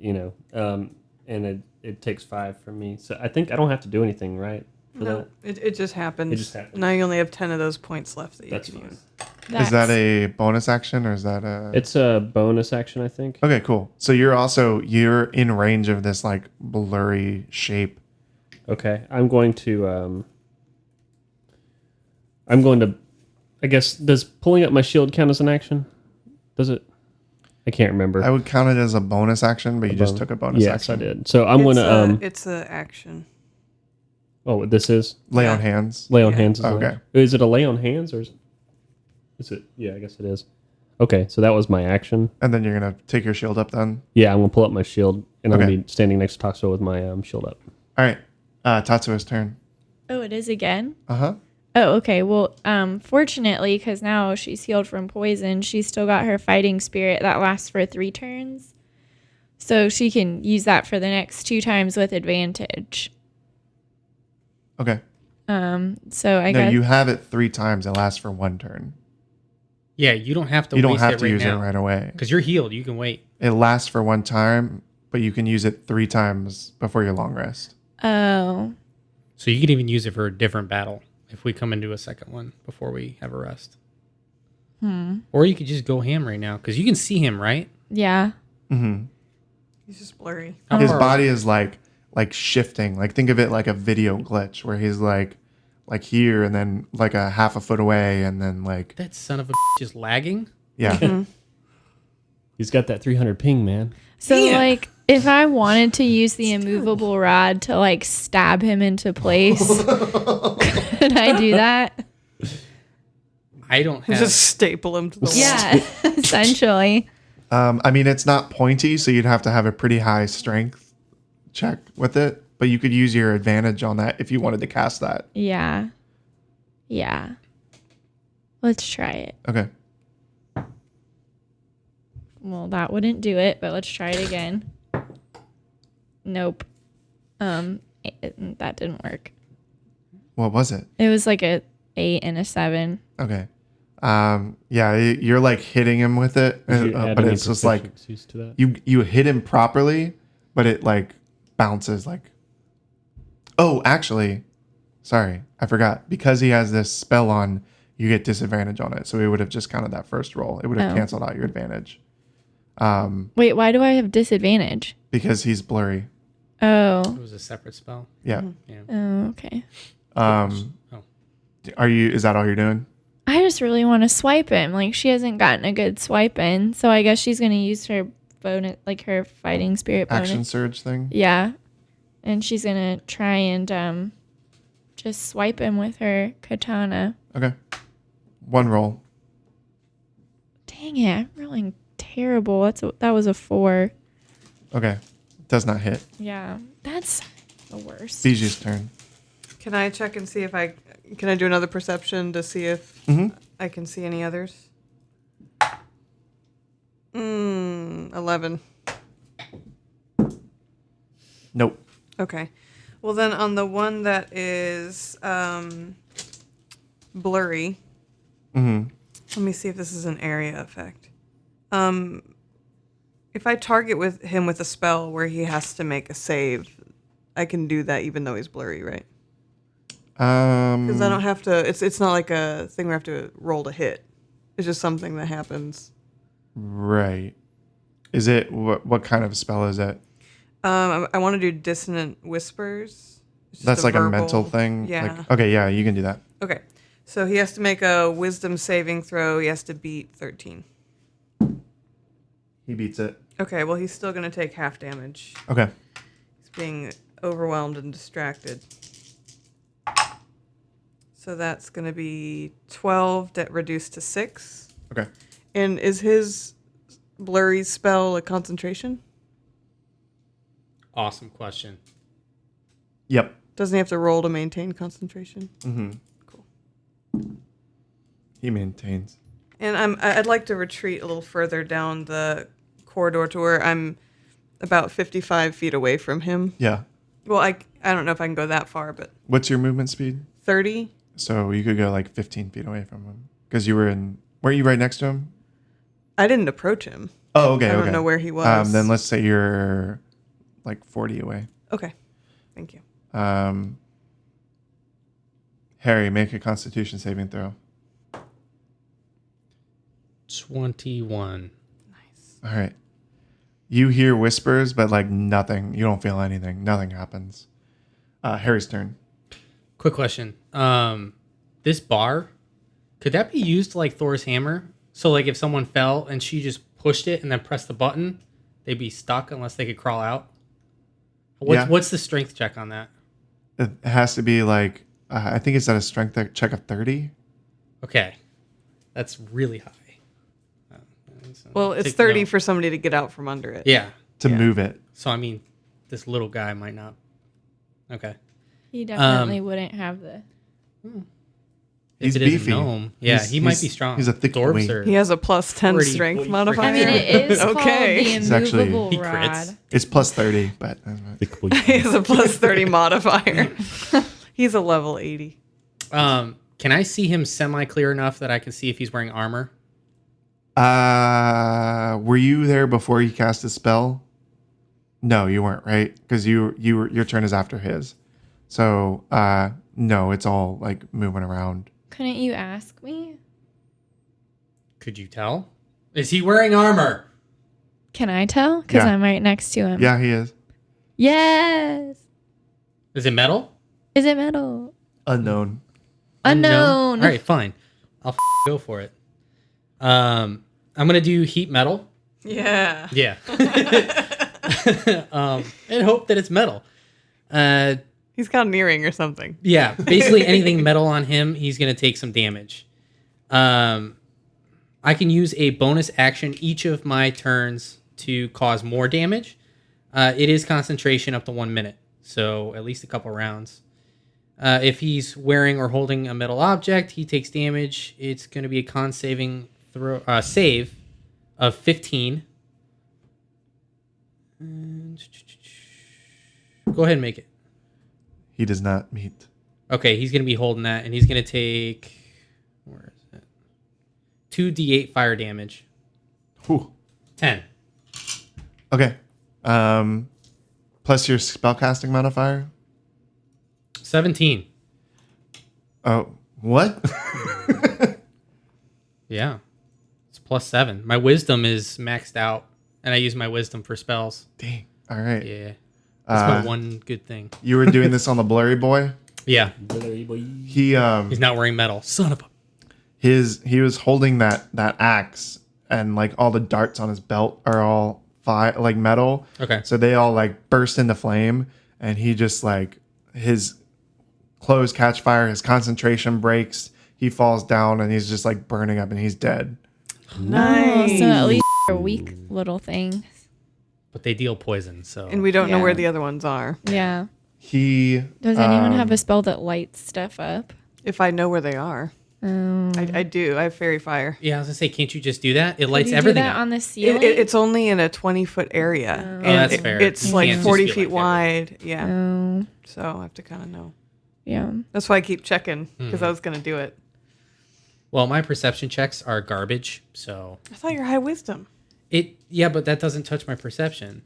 And it takes 5 from me. So I think I don't have to do anything, right? For No, that? it just happens. It just happens. Now you only have 10 of those points left that you That's can fine. use. Is that a bonus action or is that a? It's a bonus action, I think. Okay, cool. So you're in range of this like blurry shape. Okay, I'm going to. I guess, does pulling up my shield count as an action? Does it? I can't remember. I would count it as a bonus action, but you just took a bonus yes, action. I did. So I'm gonna. It's a action. Oh, this is Lay on Yeah. hands. lay on Yeah. hands. Okay. Is it a lay on hands or is it? Yeah, I guess it is. Okay, so that was my action. And then you're going to take your shield up then. Yeah, I'm gonna pull up my shield and I'm Okay. gonna be standing next to Tatsuo with my shield up. All right. Tatsuo's turn. Oh, it is again? Uh-huh. Oh, okay. Well, fortunately, because now she's healed from poison, she's still got her fighting spirit that lasts for 3 turns. So she can use that for the next 2 times with advantage. Okay. So I No, guess you have it 3 times. It lasts for 1 turn. Yeah, you don't have to You don't waste have it to right use now. it right away. Because you're healed. You can wait. It lasts for 1 time, but you can use it 3 times before your long rest. oh, So you can even use it for a different battle if we come into a second one before we have a rest. Or you could just go ham right now because you can see him, right? yeah. Mm-hmm. He's just blurry. How His far body is like shifting. Like think of it like a video glitch where he's like here and then like a half a foot away and then like That son of a just lagging. yeah. He's got that 300 ping, man. So, Damn. like, if I wanted to use the immovable rod to, like, stab him into place, could I do that? I don't have. Just staple him to the wall. Yeah, essentially. I mean it's not pointy, so you'd have to have a pretty high strength check with it, but you could use your advantage on that if you wanted to cast that. Yeah. Yeah. Let's try it. Okay. Well, that wouldn't do it, but let's try it again. Nope. That didn't work. What was it? It was like a 8 and a 7. Okay. Yeah, you're like hitting him with it, Did you add but any it's just like proficiencies to that? you hit him properly, but it like bounces like. Oh, actually, sorry, I forgot. Because he has this spell on, you get disadvantage on it. So we would have just counted that first roll. It would have Oh. canceled out your advantage. Wait, why do I have disadvantage? Because he's blurry. Oh. It was a separate spell. Yeah. Yeah. Oh, okay. Um, Oh. Is that all you're doing? I just really want to swipe him. Like, she hasn't gotten a good swipe in, so I guess she's going to use her bonus, like her fighting spirit bonus. Action surge thing? Yeah. And she's going to try and just swipe him with her katana. Okay. 1 roll. Dang it, I'm rolling terrible. That was a 4. Okay. Does not hit. Yeah, that's the worst. Biju's turn. Can I check and see if can I do another perception to see if Mhm. I can see any others? 11. Nope. Okay. Well, then on the one that is blurry, Mm-hmm. let me see if this is an area effect. If I target him with a spell where he has to make a save, I can do that even though he's blurry, right? Because I don't have to. It's not like a thing where I have to roll to hit. It's just something that happens. Right. Is it what kind of spell is it? I want to do dissonant whispers. It's just That's like a verbal- mental thing. Yeah. Like, okay, yeah, you can do that. Okay. So he has to make a wisdom saving throw. He has to beat 13. He beats it. Okay, well, he's still going to take half damage. Okay. He's being overwhelmed and distracted. So that's going to be 12 that reduced to 6. Okay. And is his blurry spell a concentration? Awesome question. Yep. Doesn't he have to roll to maintain concentration? Mm-hmm. Cool. He maintains. And I'd like to retreat a little further down the corridor to where I'm about 55 feet away from him. Yeah. Well, I don't know if I can go that far, but What's your movement speed? 30? So you could go like 15 feet away from him because you were in. Were you right next to him? I didn't approach him. Oh, okay. I don't okay. know where he was. Then let's say you're like 40 away. Okay. Thank you. Harry, make a Constitution saving throw. 21. All right. You hear whispers, but like nothing. You don't feel anything. Nothing happens. Harry's turn. Quick question. This bar, could that be used like Thor's hammer? So like if someone fell and she just pushed it and then pressed the button, they'd be stuck unless they could crawl out? What's the strength check on that? It has to be like, I think it's at a strength check of 30. Okay. That's really high. Well, it's Take 30 note. for somebody to get out from under it. Yeah. To move it. So I mean, this little guy might not. Okay. He definitely wouldn't have the. He's if it is beefy. a gnome, yeah, he might be strong. He's a thick Dwarves boy. are- He has a plus 10 Pretty strength freaking- modifier. I mean, it is Okay. called It's the actually- immovable He crits. rod. It's plus 30, but Thick boy. He has a plus 30 modifier. He's a level 80. Can I see him semi-clear enough that I can see if he's wearing armor? were you there before he cast his spell? No, you weren't, right? Because your turn is after his. So no, it's all like moving around. Couldn't you ask me? Could you tell? Is he wearing armor? Can I tell? Because Yeah. I'm right next to him. Yeah, he is. Yes. Is it metal? Is it metal? Unknown. Unknown. All right, fine. I'll go for it. I'm gonna do heat metal. Yeah. Yeah. And hope that it's metal. He's got Niring or something. Yeah, basically anything metal on him, he's going to take some damage. I can use a bonus action each of my turns to cause more damage. It is concentration up to 1 minute, so at least a couple rounds. If he's wearing or holding a metal object, he takes damage. It's going to be a con save of 15. Go ahead and make it. He does not meet. Okay, he's going to be holding that, and he's going to take... Where is it? 2d8 fire damage. Whew. 10. Okay. Plus your spellcasting modifier. 17. Oh, what? Yeah. It's plus 7. My wisdom is maxed out, and I use my wisdom for spells. Dang. All right. Yeah. That's my one good thing. You were doing this on the blurry boy. Yeah. He He's not wearing metal. Son of a... he was holding that axe, and like all the darts on his belt are all like metal. Okay. So they all like burst into flame, and he just like his clothes catch fire, his concentration breaks, he falls down, and he's just like burning up, and he's dead. Nice. Oh, so at least they're weak little things. But they deal poison, so... And we don't know Yeah. where the other ones are. Yeah. He Does anyone have a spell that lights stuff up? If I know where they are. I do. I have fairy fire. Yeah, I was going to say, can't you just do that? It lights Could you everything do that up. on the ceiling? It's only in a 20-foot area. And that's fair. It's You like can't just 40 be, feet like, wide. Yeah. Oh, So I have to kind of know. yeah. That's why I keep checking, because I was going to do it. Well, my perception checks are garbage, so... I thought you were high wisdom. Yeah, but that doesn't touch my perception.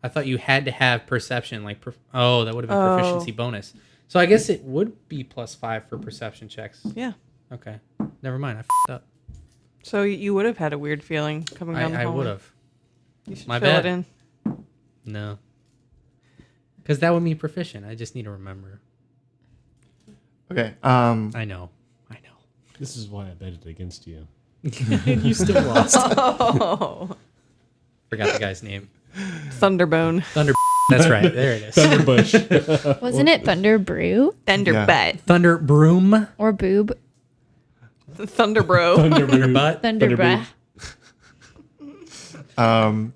I thought you had to have perception, like... that would have been proficiency bonus. So I guess it would be plus 5 for perception checks. Yeah. Okay. Never mind, I f***ed up. So you would have had a weird feeling coming down the I hallway. would have. You should My fill bad. it in. No. Because that would mean proficient. I just need to remember. Okay. I know. This is why I bet it against you. And you still lost. Oh, Forgot the guy's name. Thunderbone. Thunder. That's right. There it is. Thunderbush. Wasn't it Thunder Brew Thunderbutt. Thunder Broom. or Boob? Thunderbro. Thunder Butt. Thunder Thunder Bruh.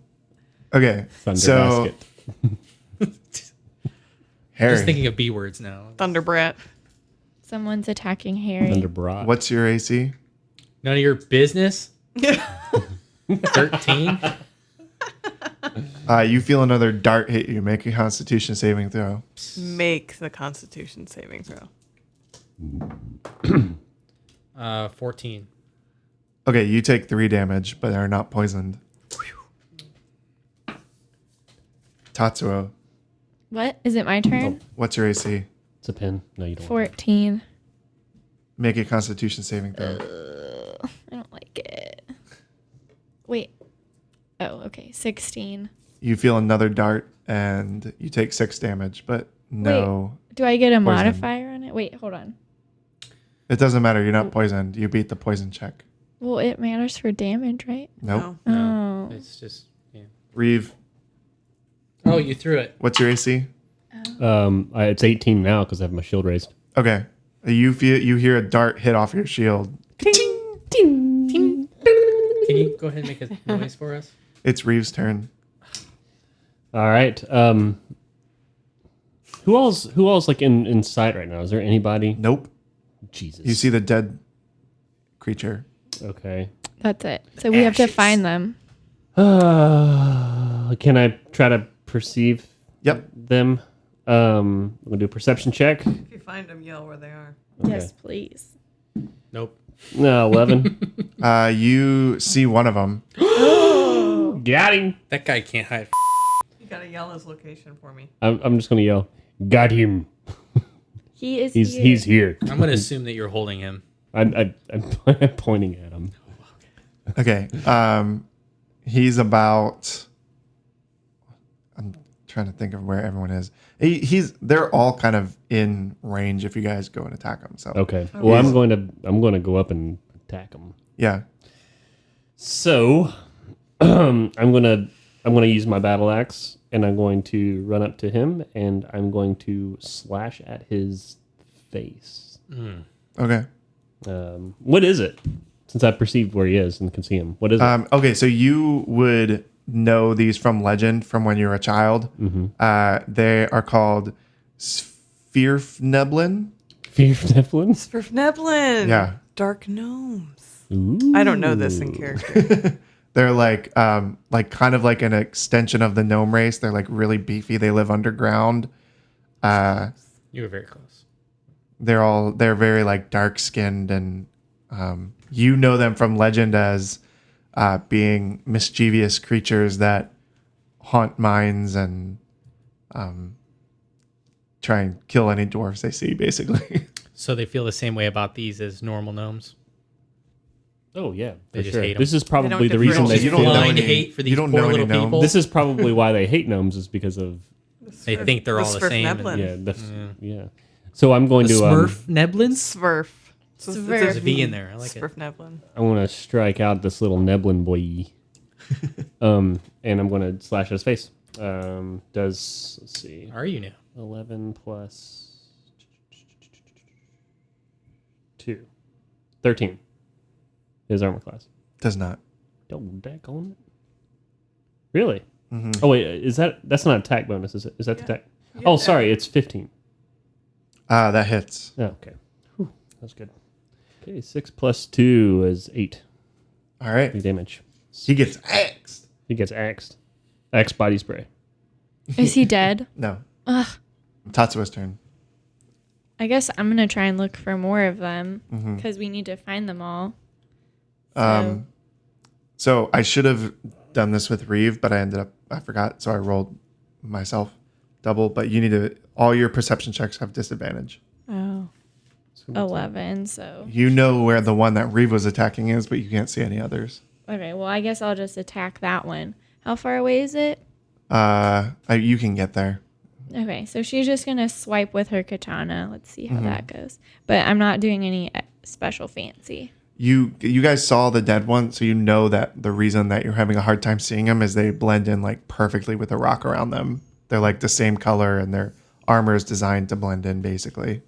Okay. Thunder So basket. Harry, Just thinking of B words now. Thunderbrat. Someone's attacking Harry. Thunder bra. what's your AC? None of your business. 13. You feel another dart hit you. Make a Constitution saving throw. Make the Constitution saving throw. 14. Okay, you take 3 damage, but are not poisoned. Tatsuo, What? Is it my turn? what's your AC? It's a pin. No, you don't. 14. Make a Constitution saving throw. I don't like it. Wait. Oh, okay. 16. You feel another dart, and you take 6 damage, but no. Do I get a Poison. modifier on it? Wait, hold on. It doesn't matter. You're not poisoned. You beat the poison check. Well, it matters for damage, right? Nope. No. Oh. It's just. Yeah. Reeve, Oh, you threw it. what's your AC? It's 18 now because I have my shield raised. Okay. You hear a dart hit off your shield. Can you go ahead and make a noise for us? It's Reeve's turn. All right. Who else like in sight right now? Is there anybody? Nope. Jesus. You see the dead creature. Okay. That's it. So we have to find them. Can I try to perceive Yep. them? I'm gonna do a perception check. If you find them, yell where they are. Yes, please. Nope. No, 11. You see one of them. Got him. That guy can't hide. You gotta yell his location for me. I'm just gonna yell. Got him. He is He's here. he's here. I'm going to assume that you're holding him. I'm pointing at him. Okay. He's about. I'm trying to think of where everyone is. They're all kind of in range if you guys go and attack them. So Okay. Well, I'm going to go up and attack him. yeah. So, I'm gonna use my battle axe and I'm going to run up to him and I'm going to slash at his face. Okay. What is it? Since I perceived where he is and can see him, what is it? Okay. So you would know these from legend from when you were a child. They are called Sphereneblin. Nephilim? Svirfneblin. Yeah. Dark gnomes. Ooh. I don't know this in character. They're like kind of like an extension of the gnome race. They're like really beefy. They live underground. You were very close. They're very like dark skinned, and you know them from legend as being mischievous creatures that haunt mines and try and kill any dwarves they see, basically. So they feel the same way about these as normal gnomes. Oh yeah, They for just sure. hate 'em. This is probably the differentiate. reason they You don't feel. know Blind any- hate for these you don't poor know any little gnomes. people. This is probably why they hate gnomes is because of They think they're all the same. Svirfneblin. yeah. So I'm going The to Smurf Neblins? Svirf. So Svirf. There's a V in there. I like it. Svirfneblin. I want to strike out this little Neblin boy. And I'm going to slash his face. Let's see, Are you now? 11 plus 2, 13. His armor class. Does not. Don't deck on it. Really? Oh wait, that's not attack bonus, is it? Is that the attack? Oh, sorry, it's 15. That hits. Oh, okay. Whew, that's good. Okay, 6 plus 2 is 8. All right. 8 damage. He gets axed. He gets axed. Axe body spray. Is he dead? No. Tatsuo's turn. I guess I'm going to try and look for more of them because we need to find them all. So I should have done this with Reeve, but I forgot, so I rolled myself double. But you need to, all your perception checks have disadvantage. Oh. 11, so. You know where the one that Reeve was attacking is, but you can't see any others. Okay, well, I guess I'll just attack that one. How far away is it? You can get there. Okay, so she's just gonna swipe with her katana. Let's see how that goes. But I'm not doing any special fancy. You guys saw the dead one, so you know that the reason that you're having a hard time seeing them is they blend in like perfectly with the rock around them. They're like the same color, and their armor is designed to blend in, basically.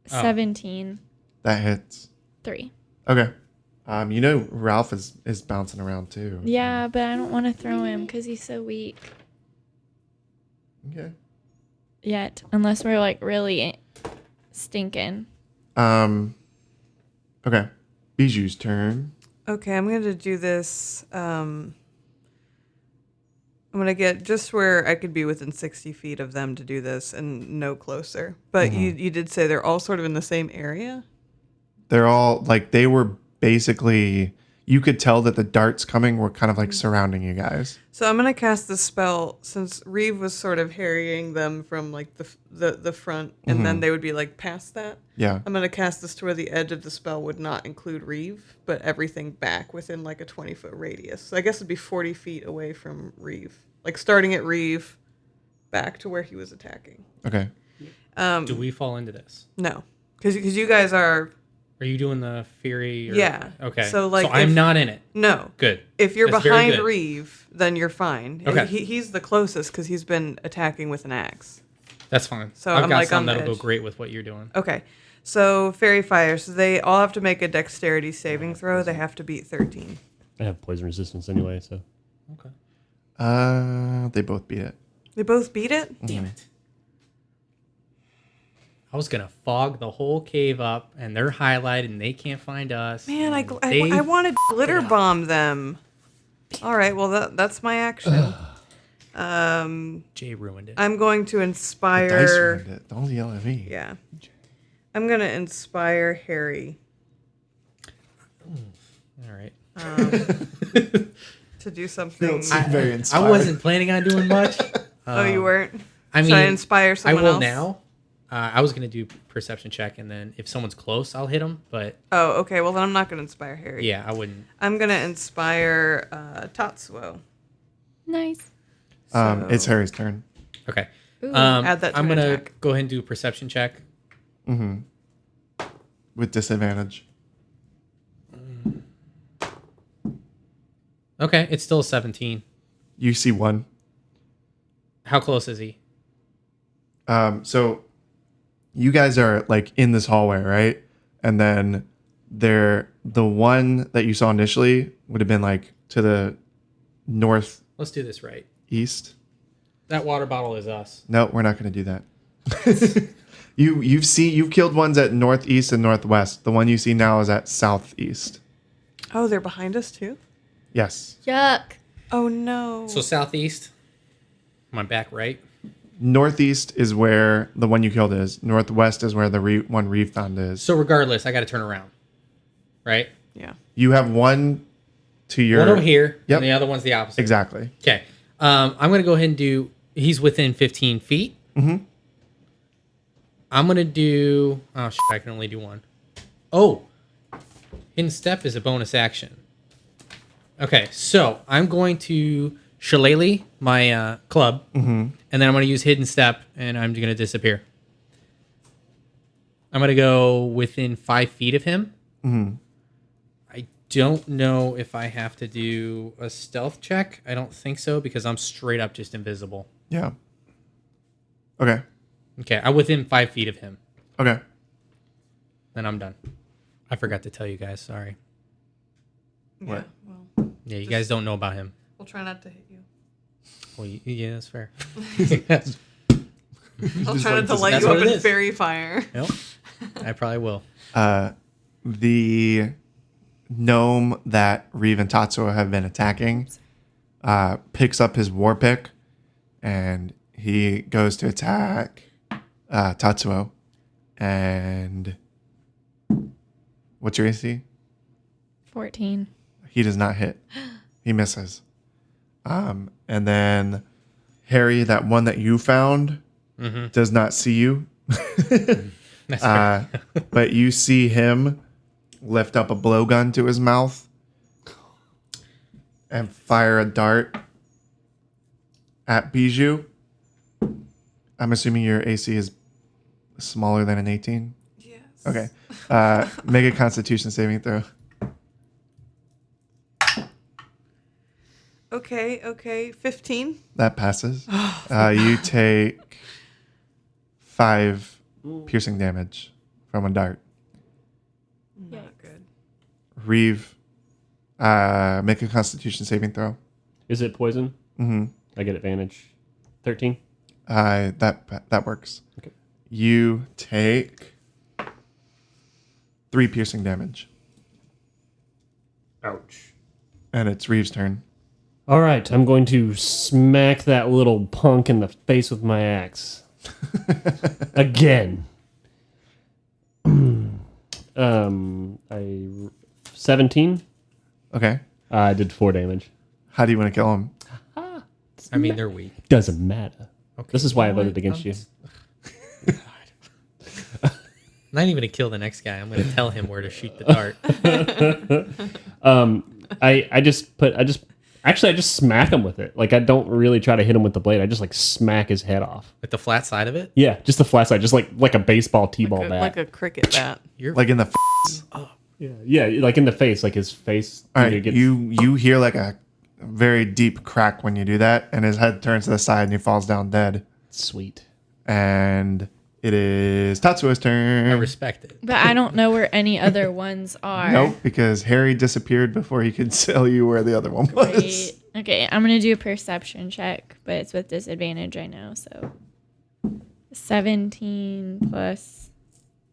17. That hits. 3. Okay. Ralph is bouncing around too. Yeah, but I don't want to throw him because he's so weak Okay. yet, unless we're like really stinking. Okay. Bijou's turn. Okay, I'm going to do this. I'm going to get just where I could be within 60 feet of them to do this and no closer. But you did say they're all sort of in the same area? They're all like they were basically. You could tell that the darts coming were kind of like surrounding you guys. So I'm going to cast this spell since Reeve was sort of harrying them from like the front and then they would be like past that. Yeah. I'm going to cast this to where the edge of the spell would not include Reeve, but everything back within like a 20-foot radius. So I guess it'd be 40 feet away from Reeve. Like starting at Reeve back to where he was attacking. Okay. Do we fall into this? No. Because you guys are... Are you doing the Fury? Or, Yeah. Okay. So, like, I'm not in it. No. Good. If you're That's very behind good. Reeve, then you're fine. Okay. He's the closest because he's been attacking with an axe. That's fine. So I've I'm got like some on the that'll go edge. great with what you're doing. Okay. So fairy fire. So they all have to make a dexterity saving throw. They have to beat 13. I have poison resistance anyway, so. Okay. They both beat it. They both beat it? Damn it. I was going to fog the whole cave up, and they're highlighted, and they can't find us. Man, and they- I wanted to glitter bomb them. All right, well, that's my action. Jay ruined it. I'm going to The dice inspire... ruined it. Don't yell at me. Yeah. I'm going to inspire Harry All right. to do something. Very I inspired. wasn't planning on doing much. Oh, you weren't? I mean, Should I inspire I someone will else? now. I was going to do perception check, and then if someone's close, I'll hit them. But Oh, okay. Well, then I'm not going to inspire Harry. yeah, I wouldn't. I'm going to inspire Tatsuo. Nice. So- It's Harry's turn. Okay. Ooh. Add that to I'm my going to attack. go ahead and do a perception check. With disadvantage. Okay, it's still a 17. You see one. How close is he? So you guys are like in this hallway, right? And then the one that you saw initially would have been like to the northeast. Let's do this right. That water bottle is us. No, we're not going to do that. You've killed ones at northeast and northwest. The one you see now is at southeast. Oh, they're behind us too? Yes. Yuck. Oh, no. So southeast. My back right. Northeast is where the one you killed is. Northwest is where the one Reeve found is. So regardless, I got to turn around. Right? Yeah. You have one to your... One over here, Yep. and the other one's the opposite. Exactly. Okay. I'm going to go ahead and do... He's within 15 feet. Mm-hmm. I'm going to do... Oh, shit, I can only do one. Oh. Hidden Step is a bonus action. Okay, so I'm going to shillelagh my club, and then I'm going to use Hidden Step, and I'm going to disappear. I'm going to go within 5 feet of him. I don't know if I have to do a stealth check. I don't think so, because I'm straight up just invisible. Yeah. Okay. Okay, I'm within 5 feet of him. Okay. Then I'm done. I forgot to tell you guys. Sorry. What? Well, Yeah, you guys don't know about him. we'll try not to hit you. Well, yeah, that's fair. I'll try not to light that's you what up it in is. fairy fire. Nope. I probably will. The gnome that Reeve and Tatsuo have been attacking picks up his war pick, and he goes to attack Tatsuo. And what's your AC? 14. He does not hit. He misses. And then Harry, that one that you found, does not see you. That's fair. But you see him lift up a blowgun to his mouth and fire a dart at Bijou. I'm assuming your AC is smaller than an 18? Yes. Okay. Make a Constitution saving throw. Okay. 15. That passes. You take 5 piercing damage from a dart. Not good. Reeve, make a Constitution saving throw. Is it poison? Mm-hmm. I get advantage. 13. That works. Okay. You take 3 piercing damage, Ouch. and it's Reeve's turn. All right, I'm going to smack that little punk in the face with my axe. Again. I 17. Okay. I did 4 damage. How do you want to kill him? I mean, they're weak. Doesn't matter. Okay. This is why I You know voted what? against you. I'm not even gonna kill the next guy. I'm gonna tell him where to shoot the dart. I just smack him with it. Like I don't really try to hit him with the blade. I just like smack his head off. With the flat side of it. Yeah, just the flat side, just like a baseball t-ball bat. Like a cricket bat. You're Like in the. Yeah, like in the face, like his face. All either right. gets- You hear like a very deep crack when you do that, and his head turns to the side, and he falls down dead. Sweet. And it is Tatsuo's I turn. respect it. But I don't know where any other ones are. Nope, because Harry disappeared before he could tell you where the other one was. Wait. Okay, I'm gonna do a perception check, but it's with disadvantage. I know. So 17 plus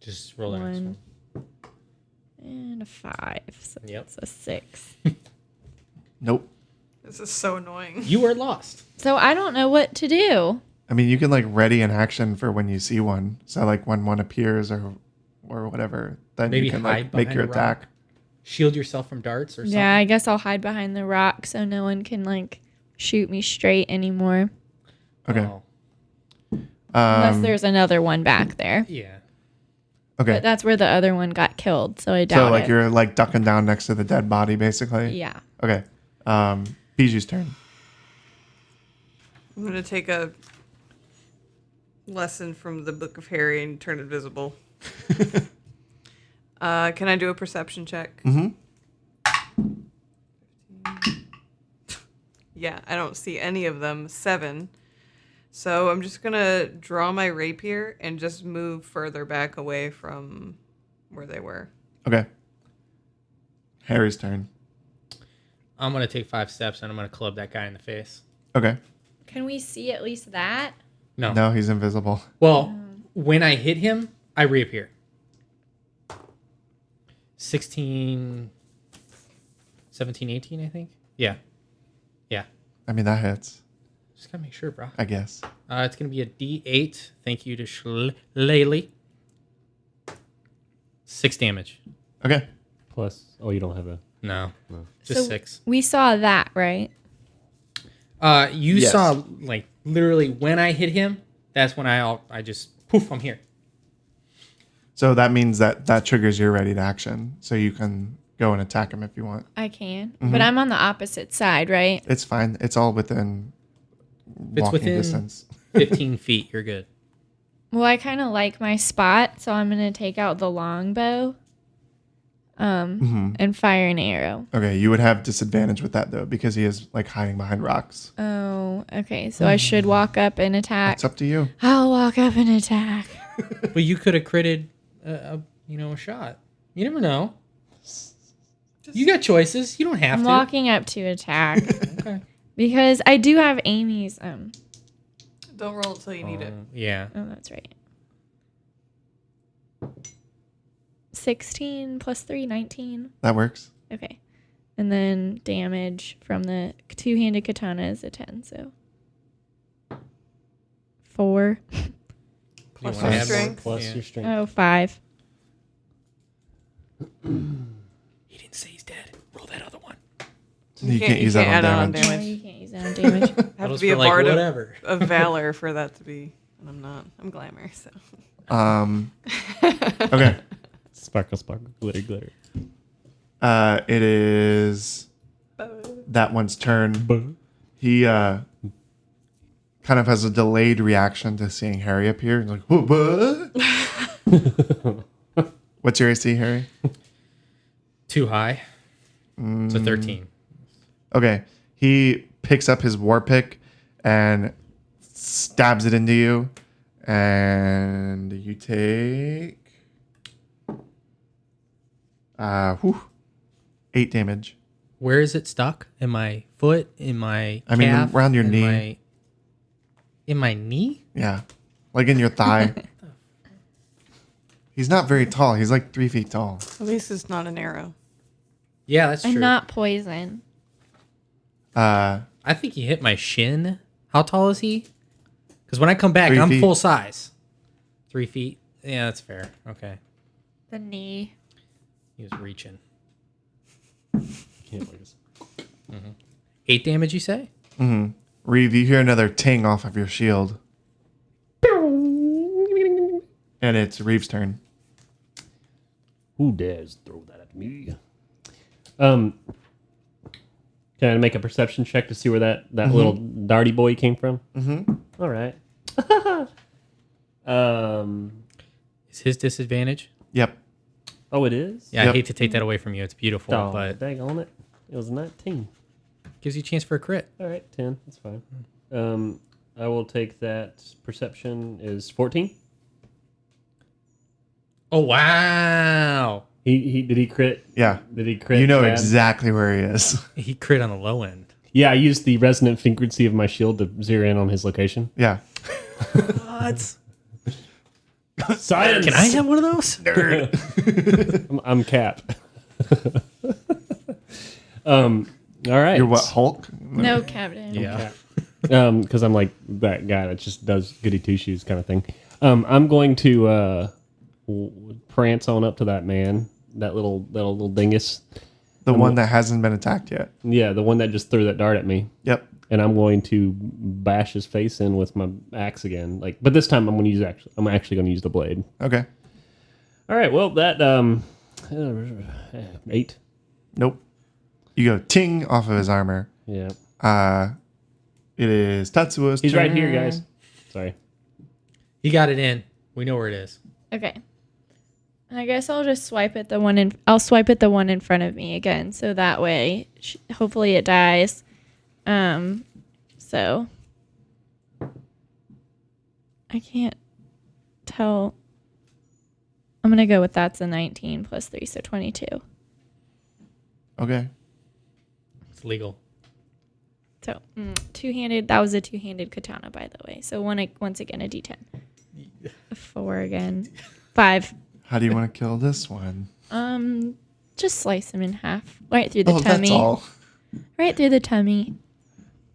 Just roll the next one. 1 and a 5. So Yep. it's a 6. Nope. This is so annoying. You are lost. So I don't know what to do. I mean, you can like ready an action for when you see one. So like when one appears or whatever, then Maybe you can hide like make behind your a rock. attack. Shield yourself from darts or something. Yeah, I guess I'll hide behind the rock so no one can like shoot me straight anymore. Okay. Oh, Unless there's another one back there. yeah. Okay. But that's where the other one got killed, so I doubt So like it. you're like ducking down next to the dead body, basically. Yeah. Okay. Biju's turn. I'm gonna take a lesson from the Book of Harry and turn invisible. Can I do a perception check? Mm-hmm. Yeah, I don't see any of them. 7. So I'm just gonna draw my rapier and just move further back away from where they were. Okay. Harry's turn. I'm gonna take 5 steps and I'm gonna club that guy in the face. Okay. Can we see at least that? No. No, he's invisible. Well, when I hit him, I reappear. 16, 17, 18, I think. Yeah. Yeah. I mean, that hits, Just gotta make sure, bro. I guess. It's gonna be a D8. Thank you to Shlaley. 6 damage. Okay. Plus, oh, you don't have a. No. Just So 6. We saw that, right? You Yes. saw like literally when I hit him. That's when I just poof. I'm here. So that means that triggers your ready to action. So you can go and attack him if you want. I can. But I'm on the opposite side, right? It's fine. It's all within It's walking within distance. 15 feet. You're good. Well, I kind of like my spot, so I'm going to take out the longbow and fire an arrow. Okay, you would have disadvantage with that though because he is like hiding behind rocks. Oh, okay. So I should walk up and attack. It's up to you. I'll walk up and attack. But you could have critted a shot. You never know. You got choices. You don't have I'm to. walking up to attack Okay. because I do have Amy's. Don't roll until you need it. Yeah. Oh, that's right. 16 plus 3, 19. That works. Okay. And then damage from the two-handed katana is a 10, so 4. Plus You wanna your add more? strength. Plus Yeah. your strength. Oh, 5. He didn't say he's dead. Roll that other one. You can't use that on add damage. No, you can't use that on damage. Have That to was be for, a like, bard whatever. of valor for that to be. And I'm not. I'm glamour, so. Okay. Sparkle, sparkle, glitter, glitter. It is that one's turn. He kind kind of has a delayed reaction to seeing Harry appear. He's like, what? What's your AC, Harry? Too high. It's a 13. Okay. He picks up his war pick and stabs it into you. And you take 8 damage. Where is it stuck? In my foot? In my I mean, calf? around your in knee. In my knee? Yeah. Like in your thigh. He's not very tall. He's like 3 feet tall. At least it's not an arrow. Yeah, that's And true. not poison. I think he hit my shin. How tall is he? Because when I come back, 3 I'm feet. full size. 3 feet? Yeah, that's fair. Okay. The knee. He was reaching. Can't focus. 8 damage, you say? Reeve, you hear another ting off of your shield. And it's Reeve's turn. Who dares throw that at me? Can I make a perception check to see where that little darty boy came from? Mm-hmm. All right. Is his disadvantage? Yep. Oh, it is? Yeah, Yep. I hate to take that away from you. It's beautiful, Oh, but dang on it. It was 19. gives you a chance for a crit. All right, 10. That's fine. I will take that. Perception is 14. Oh, wow. He did he crit? Yeah. Did he crit? You know Chad? exactly where he is. He crit on the low end. Yeah, I used the resonant frequency of my shield to zero in on his location. Yeah. What? Science. Can I have one of those? I'm Cap. All right. You're what, Hulk? No, Captain. Yeah. Because I'm like that guy that just does goody two shoes kind of thing. I'm going to prance on up to that man, that little dingus. The one that hasn't been attacked yet. Yeah, the one that just threw that dart at me. Yep. And I'm going to bash his face in with my axe again. But this time I'm actually going to use the blade. Okay. All right. Well, that 8. Nope. You go ting off of his armor. Yeah. It is Tatsuo's He's turn. right here, guys. Sorry. He got it in. We know where it is. Okay. I guess I'll just swipe at the one I'll swipe at the one in front of me again, so that way, hopefully it dies. So I can't tell. I'm gonna go with that's a 19 plus 3, so 22. Okay. It's legal. So two-handed. That was a two-handed katana, by the way. So once again a D10. 4 again. 5. How do you want to kill this one? Just slice him in half, right through the Oh, tummy. that's all. Right through the tummy.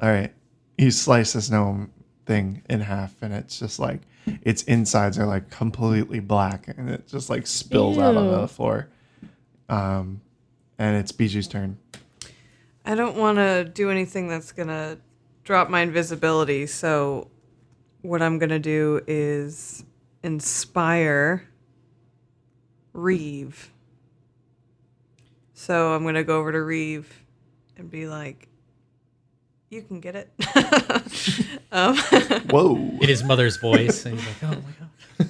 All right. You slice this gnome thing in half, and it's just like its insides are like completely black, and it just like spills out on Ew. the floor. And it's Biju's turn. I don't want to do anything that's going to drop my invisibility, so what I'm going to do is inspire Reeve. So I'm going to go over to Reeve and be like, you can get it. Whoa. In his mother's voice. And he's like, oh my God.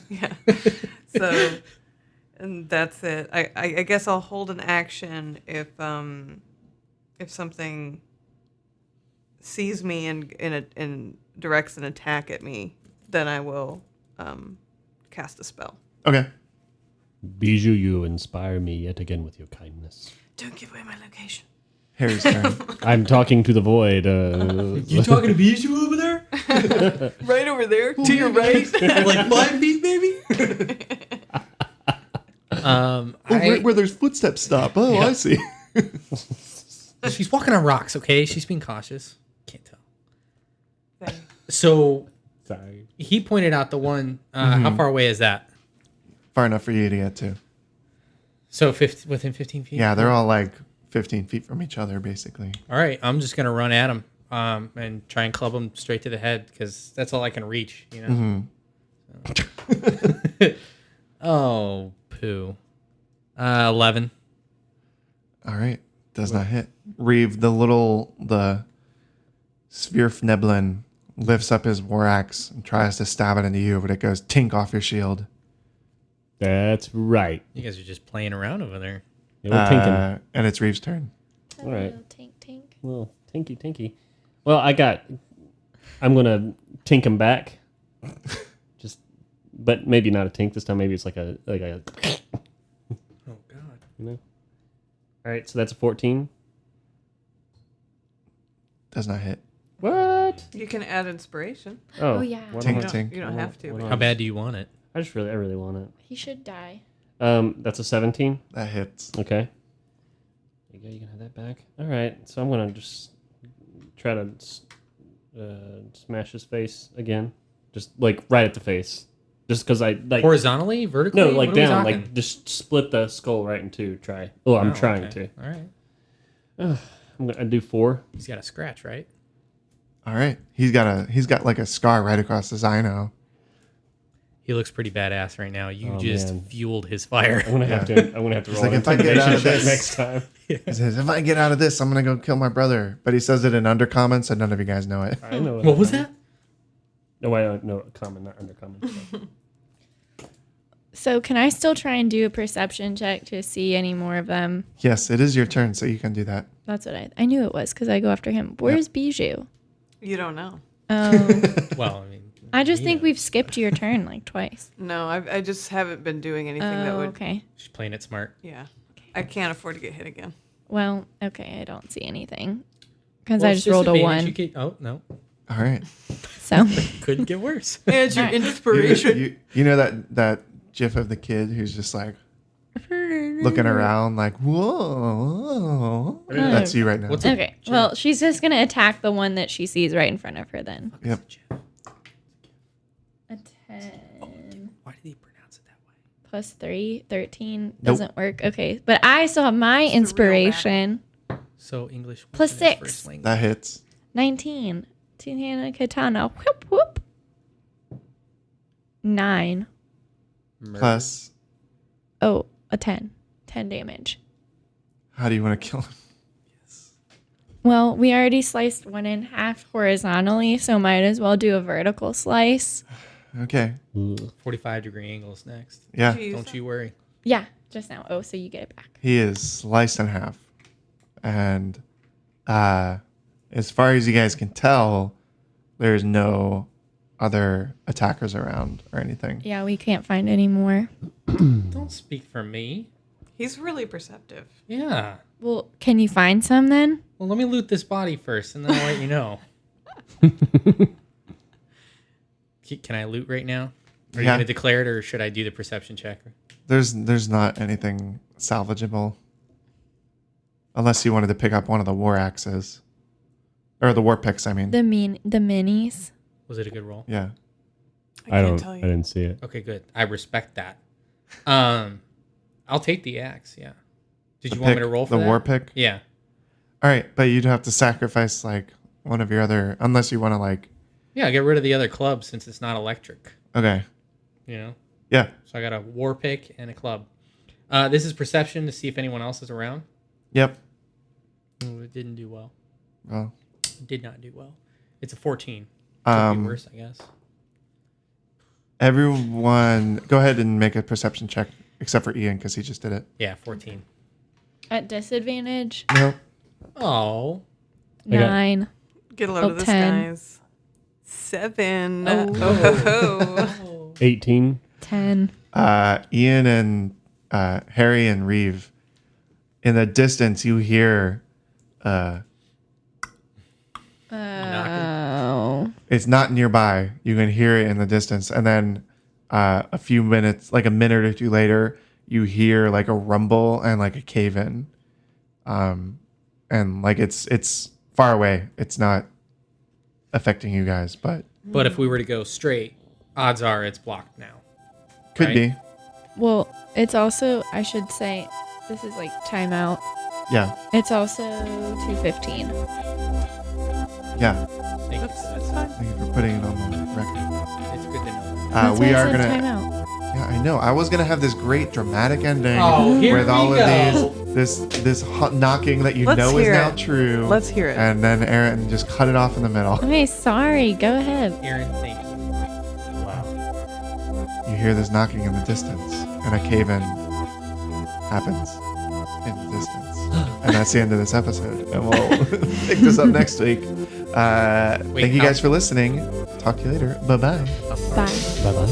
Yeah. So, and that's it. I guess I'll hold an action if something sees me and directs an attack at me, then I will cast a spell. Okay. Bijou, you inspire me yet again with your kindness. Don't give away my location. Harry's turn. I'm talking to the void. You talking to Bijou over there? Right over there, to your right. Like 5 feet, maybe? Right where there's footsteps stop. Oh, I see. She's walking on rocks, okay? She's being cautious. Can't tell. Okay. So Sorry. he pointed out the one. How far away is that? Far enough for you to get to. So within 15 feet? Yeah, they're all like 15 feet from each other, basically. All right, I'm just going to run at him and try and club him straight to the head because that's all I can reach, you know? So. Oh, poo. 11. All right. Does not hit. Reeve, the Svirfneblin lifts up his war axe and tries to stab it into you, but it goes tink off your shield. That's right. You guys are just playing around over there. Yeah, we're tinking. And it's Reeve's turn. All right. Tink, tink. Well, tinky. Well, I'm gonna tink him back. But maybe not a tink this time. Maybe it's like a. Oh God. You know. All right, so that's a 14. Does not hit. What? You can add inspiration. Oh, yeah. what Tink, am I- tink. You don't have to. what am How bad do you want it? I really want it. He should die. That's a 17. That hits. Okay. There you go. You can have that back. All right. So I'm gonna just try to smash his face again, just like right at the face, just because I like Horizontally, vertically? no, like What are we down, talking? like just split the skull right in two. Try. Oh, I'm Oh, trying okay. to. All right. I'm gonna do 4. He's got a scratch, right? All right. He's got like a scar right across his eye now. He looks pretty badass right now. You Oh, just man. fueled his fire. I'm gonna have to roll like, an if I get out intimidation of check this- next time. He says, if I get out of this, I'm going to go kill my brother. But he says it in undercommon, so none of you guys know it. I know. What was that? No, I don't know. Common, not undercommon. So can I still try and do a perception check to see any more of them? Yes, it is your turn, so you can do that. That's what I knew it was because I go after him. Where's Bijou? You don't know. Oh, Well, I mean, I just think yeah. we've skipped your turn like twice. No, I just haven't been doing anything that Oh, would. okay. She's playing it smart. Yeah. I can't afford to get hit again. Well, okay, I don't see anything because Well, I it's just rolled a disadvantage. 1. You could- oh, no. All right. So Couldn't get worse. And your Alright. inspiration. You know that gif of the kid who's just like looking around like, whoa. That's you right now. What's okay. Well, she's just gonna attack the one that she sees right in front of her. Then Yep. a 10 Why did he pronounce it that way? plus 3, 13 Nope. doesn't work. Okay, but I still have my inspiration. So English Plus wasn't his 6. first language. That hits. 19. Two-handed katana. Whoop whoop. 9. Murder. Plus, Oh, a 10. 10 damage. how do you want to kill him? Well, we already sliced one in half horizontally, so might as well do a vertical slice. Okay. 45-degree angles next. Yeah. Don't you worry. Yeah, just now. Oh, so you get it back. He is sliced in half. And as far as you guys can tell, there's no other attackers around or anything. Yeah, we can't find any more. Don't speak for me. He's really perceptive. Yeah. Well, can you find some then? Well, let me loot this body first, and then I'll let you know. Can I loot right now? Are you Yeah. going to declare it, or should I do the perception check? There's not anything salvageable. Unless you wanted to pick up one of the war axes. Or the war picks, I mean. The minis. Was it a good roll? Yeah. I can't tell you. didn't see it. Okay, good. I respect that. I'll take the axe. Yeah. Did The you want me pick- to roll for the that? war pick? Yeah. All right, but you'd have to sacrifice like one of your other, unless you want to like. Yeah. Get rid of the other club since it's not electric. Okay. You know. Yeah. So I got a war pick and a club. This is perception to see if anyone else is around. Yep. Ooh, it didn't do well. Well. It did not do well. It's a 14. Could be worse, I guess. Everyone, go ahead and make a perception check, except for Ian because he just did it. Yeah, 14. At disadvantage, No. Oh. I got- 9. Get a load Oh, of this, 10. guys. 7. Oh. Oh. 18. 10. Ian and Harry and Reeve, in the distance, you hear Oh. it's not nearby. You can hear it in the distance, and then a few minutes, like a minute or two later, you hear like a rumble and like a cave in, and like it's far away. It's not affecting you guys, but But if we were to go straight, odds are it's blocked now. could Right. be. Well, it's also, I should say, this is like timeout. Yeah, It's also 2:15. yeah. Thank you for that. Thank you for putting it on the record. It's good to know. That's We why I are said gonna. timeout. Yeah, I know. I was gonna have this great dramatic ending Oh, here with we all go. of these this knocking that you Let's know is hear now it. true. Let's hear it. And then Aaron just cut it off in the middle. Okay, sorry. Go ahead. Aaron, thank you. You hear this knocking in the distance, and a cave-in happens in the distance. And that's the end of this episode. And we'll pick this up next week. Thank you guys for listening. Talk to you later. Bye-bye. Bye. Bye-bye.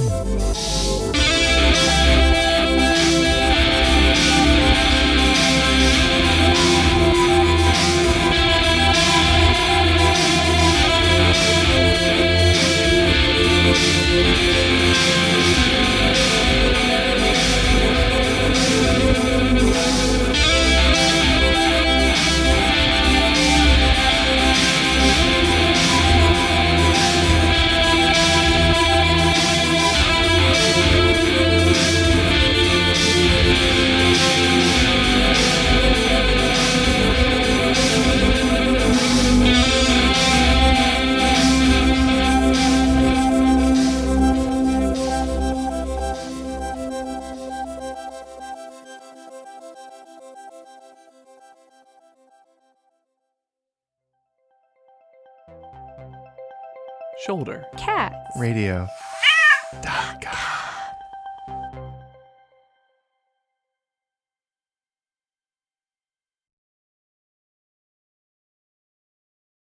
Shoulder. Cats. Radio.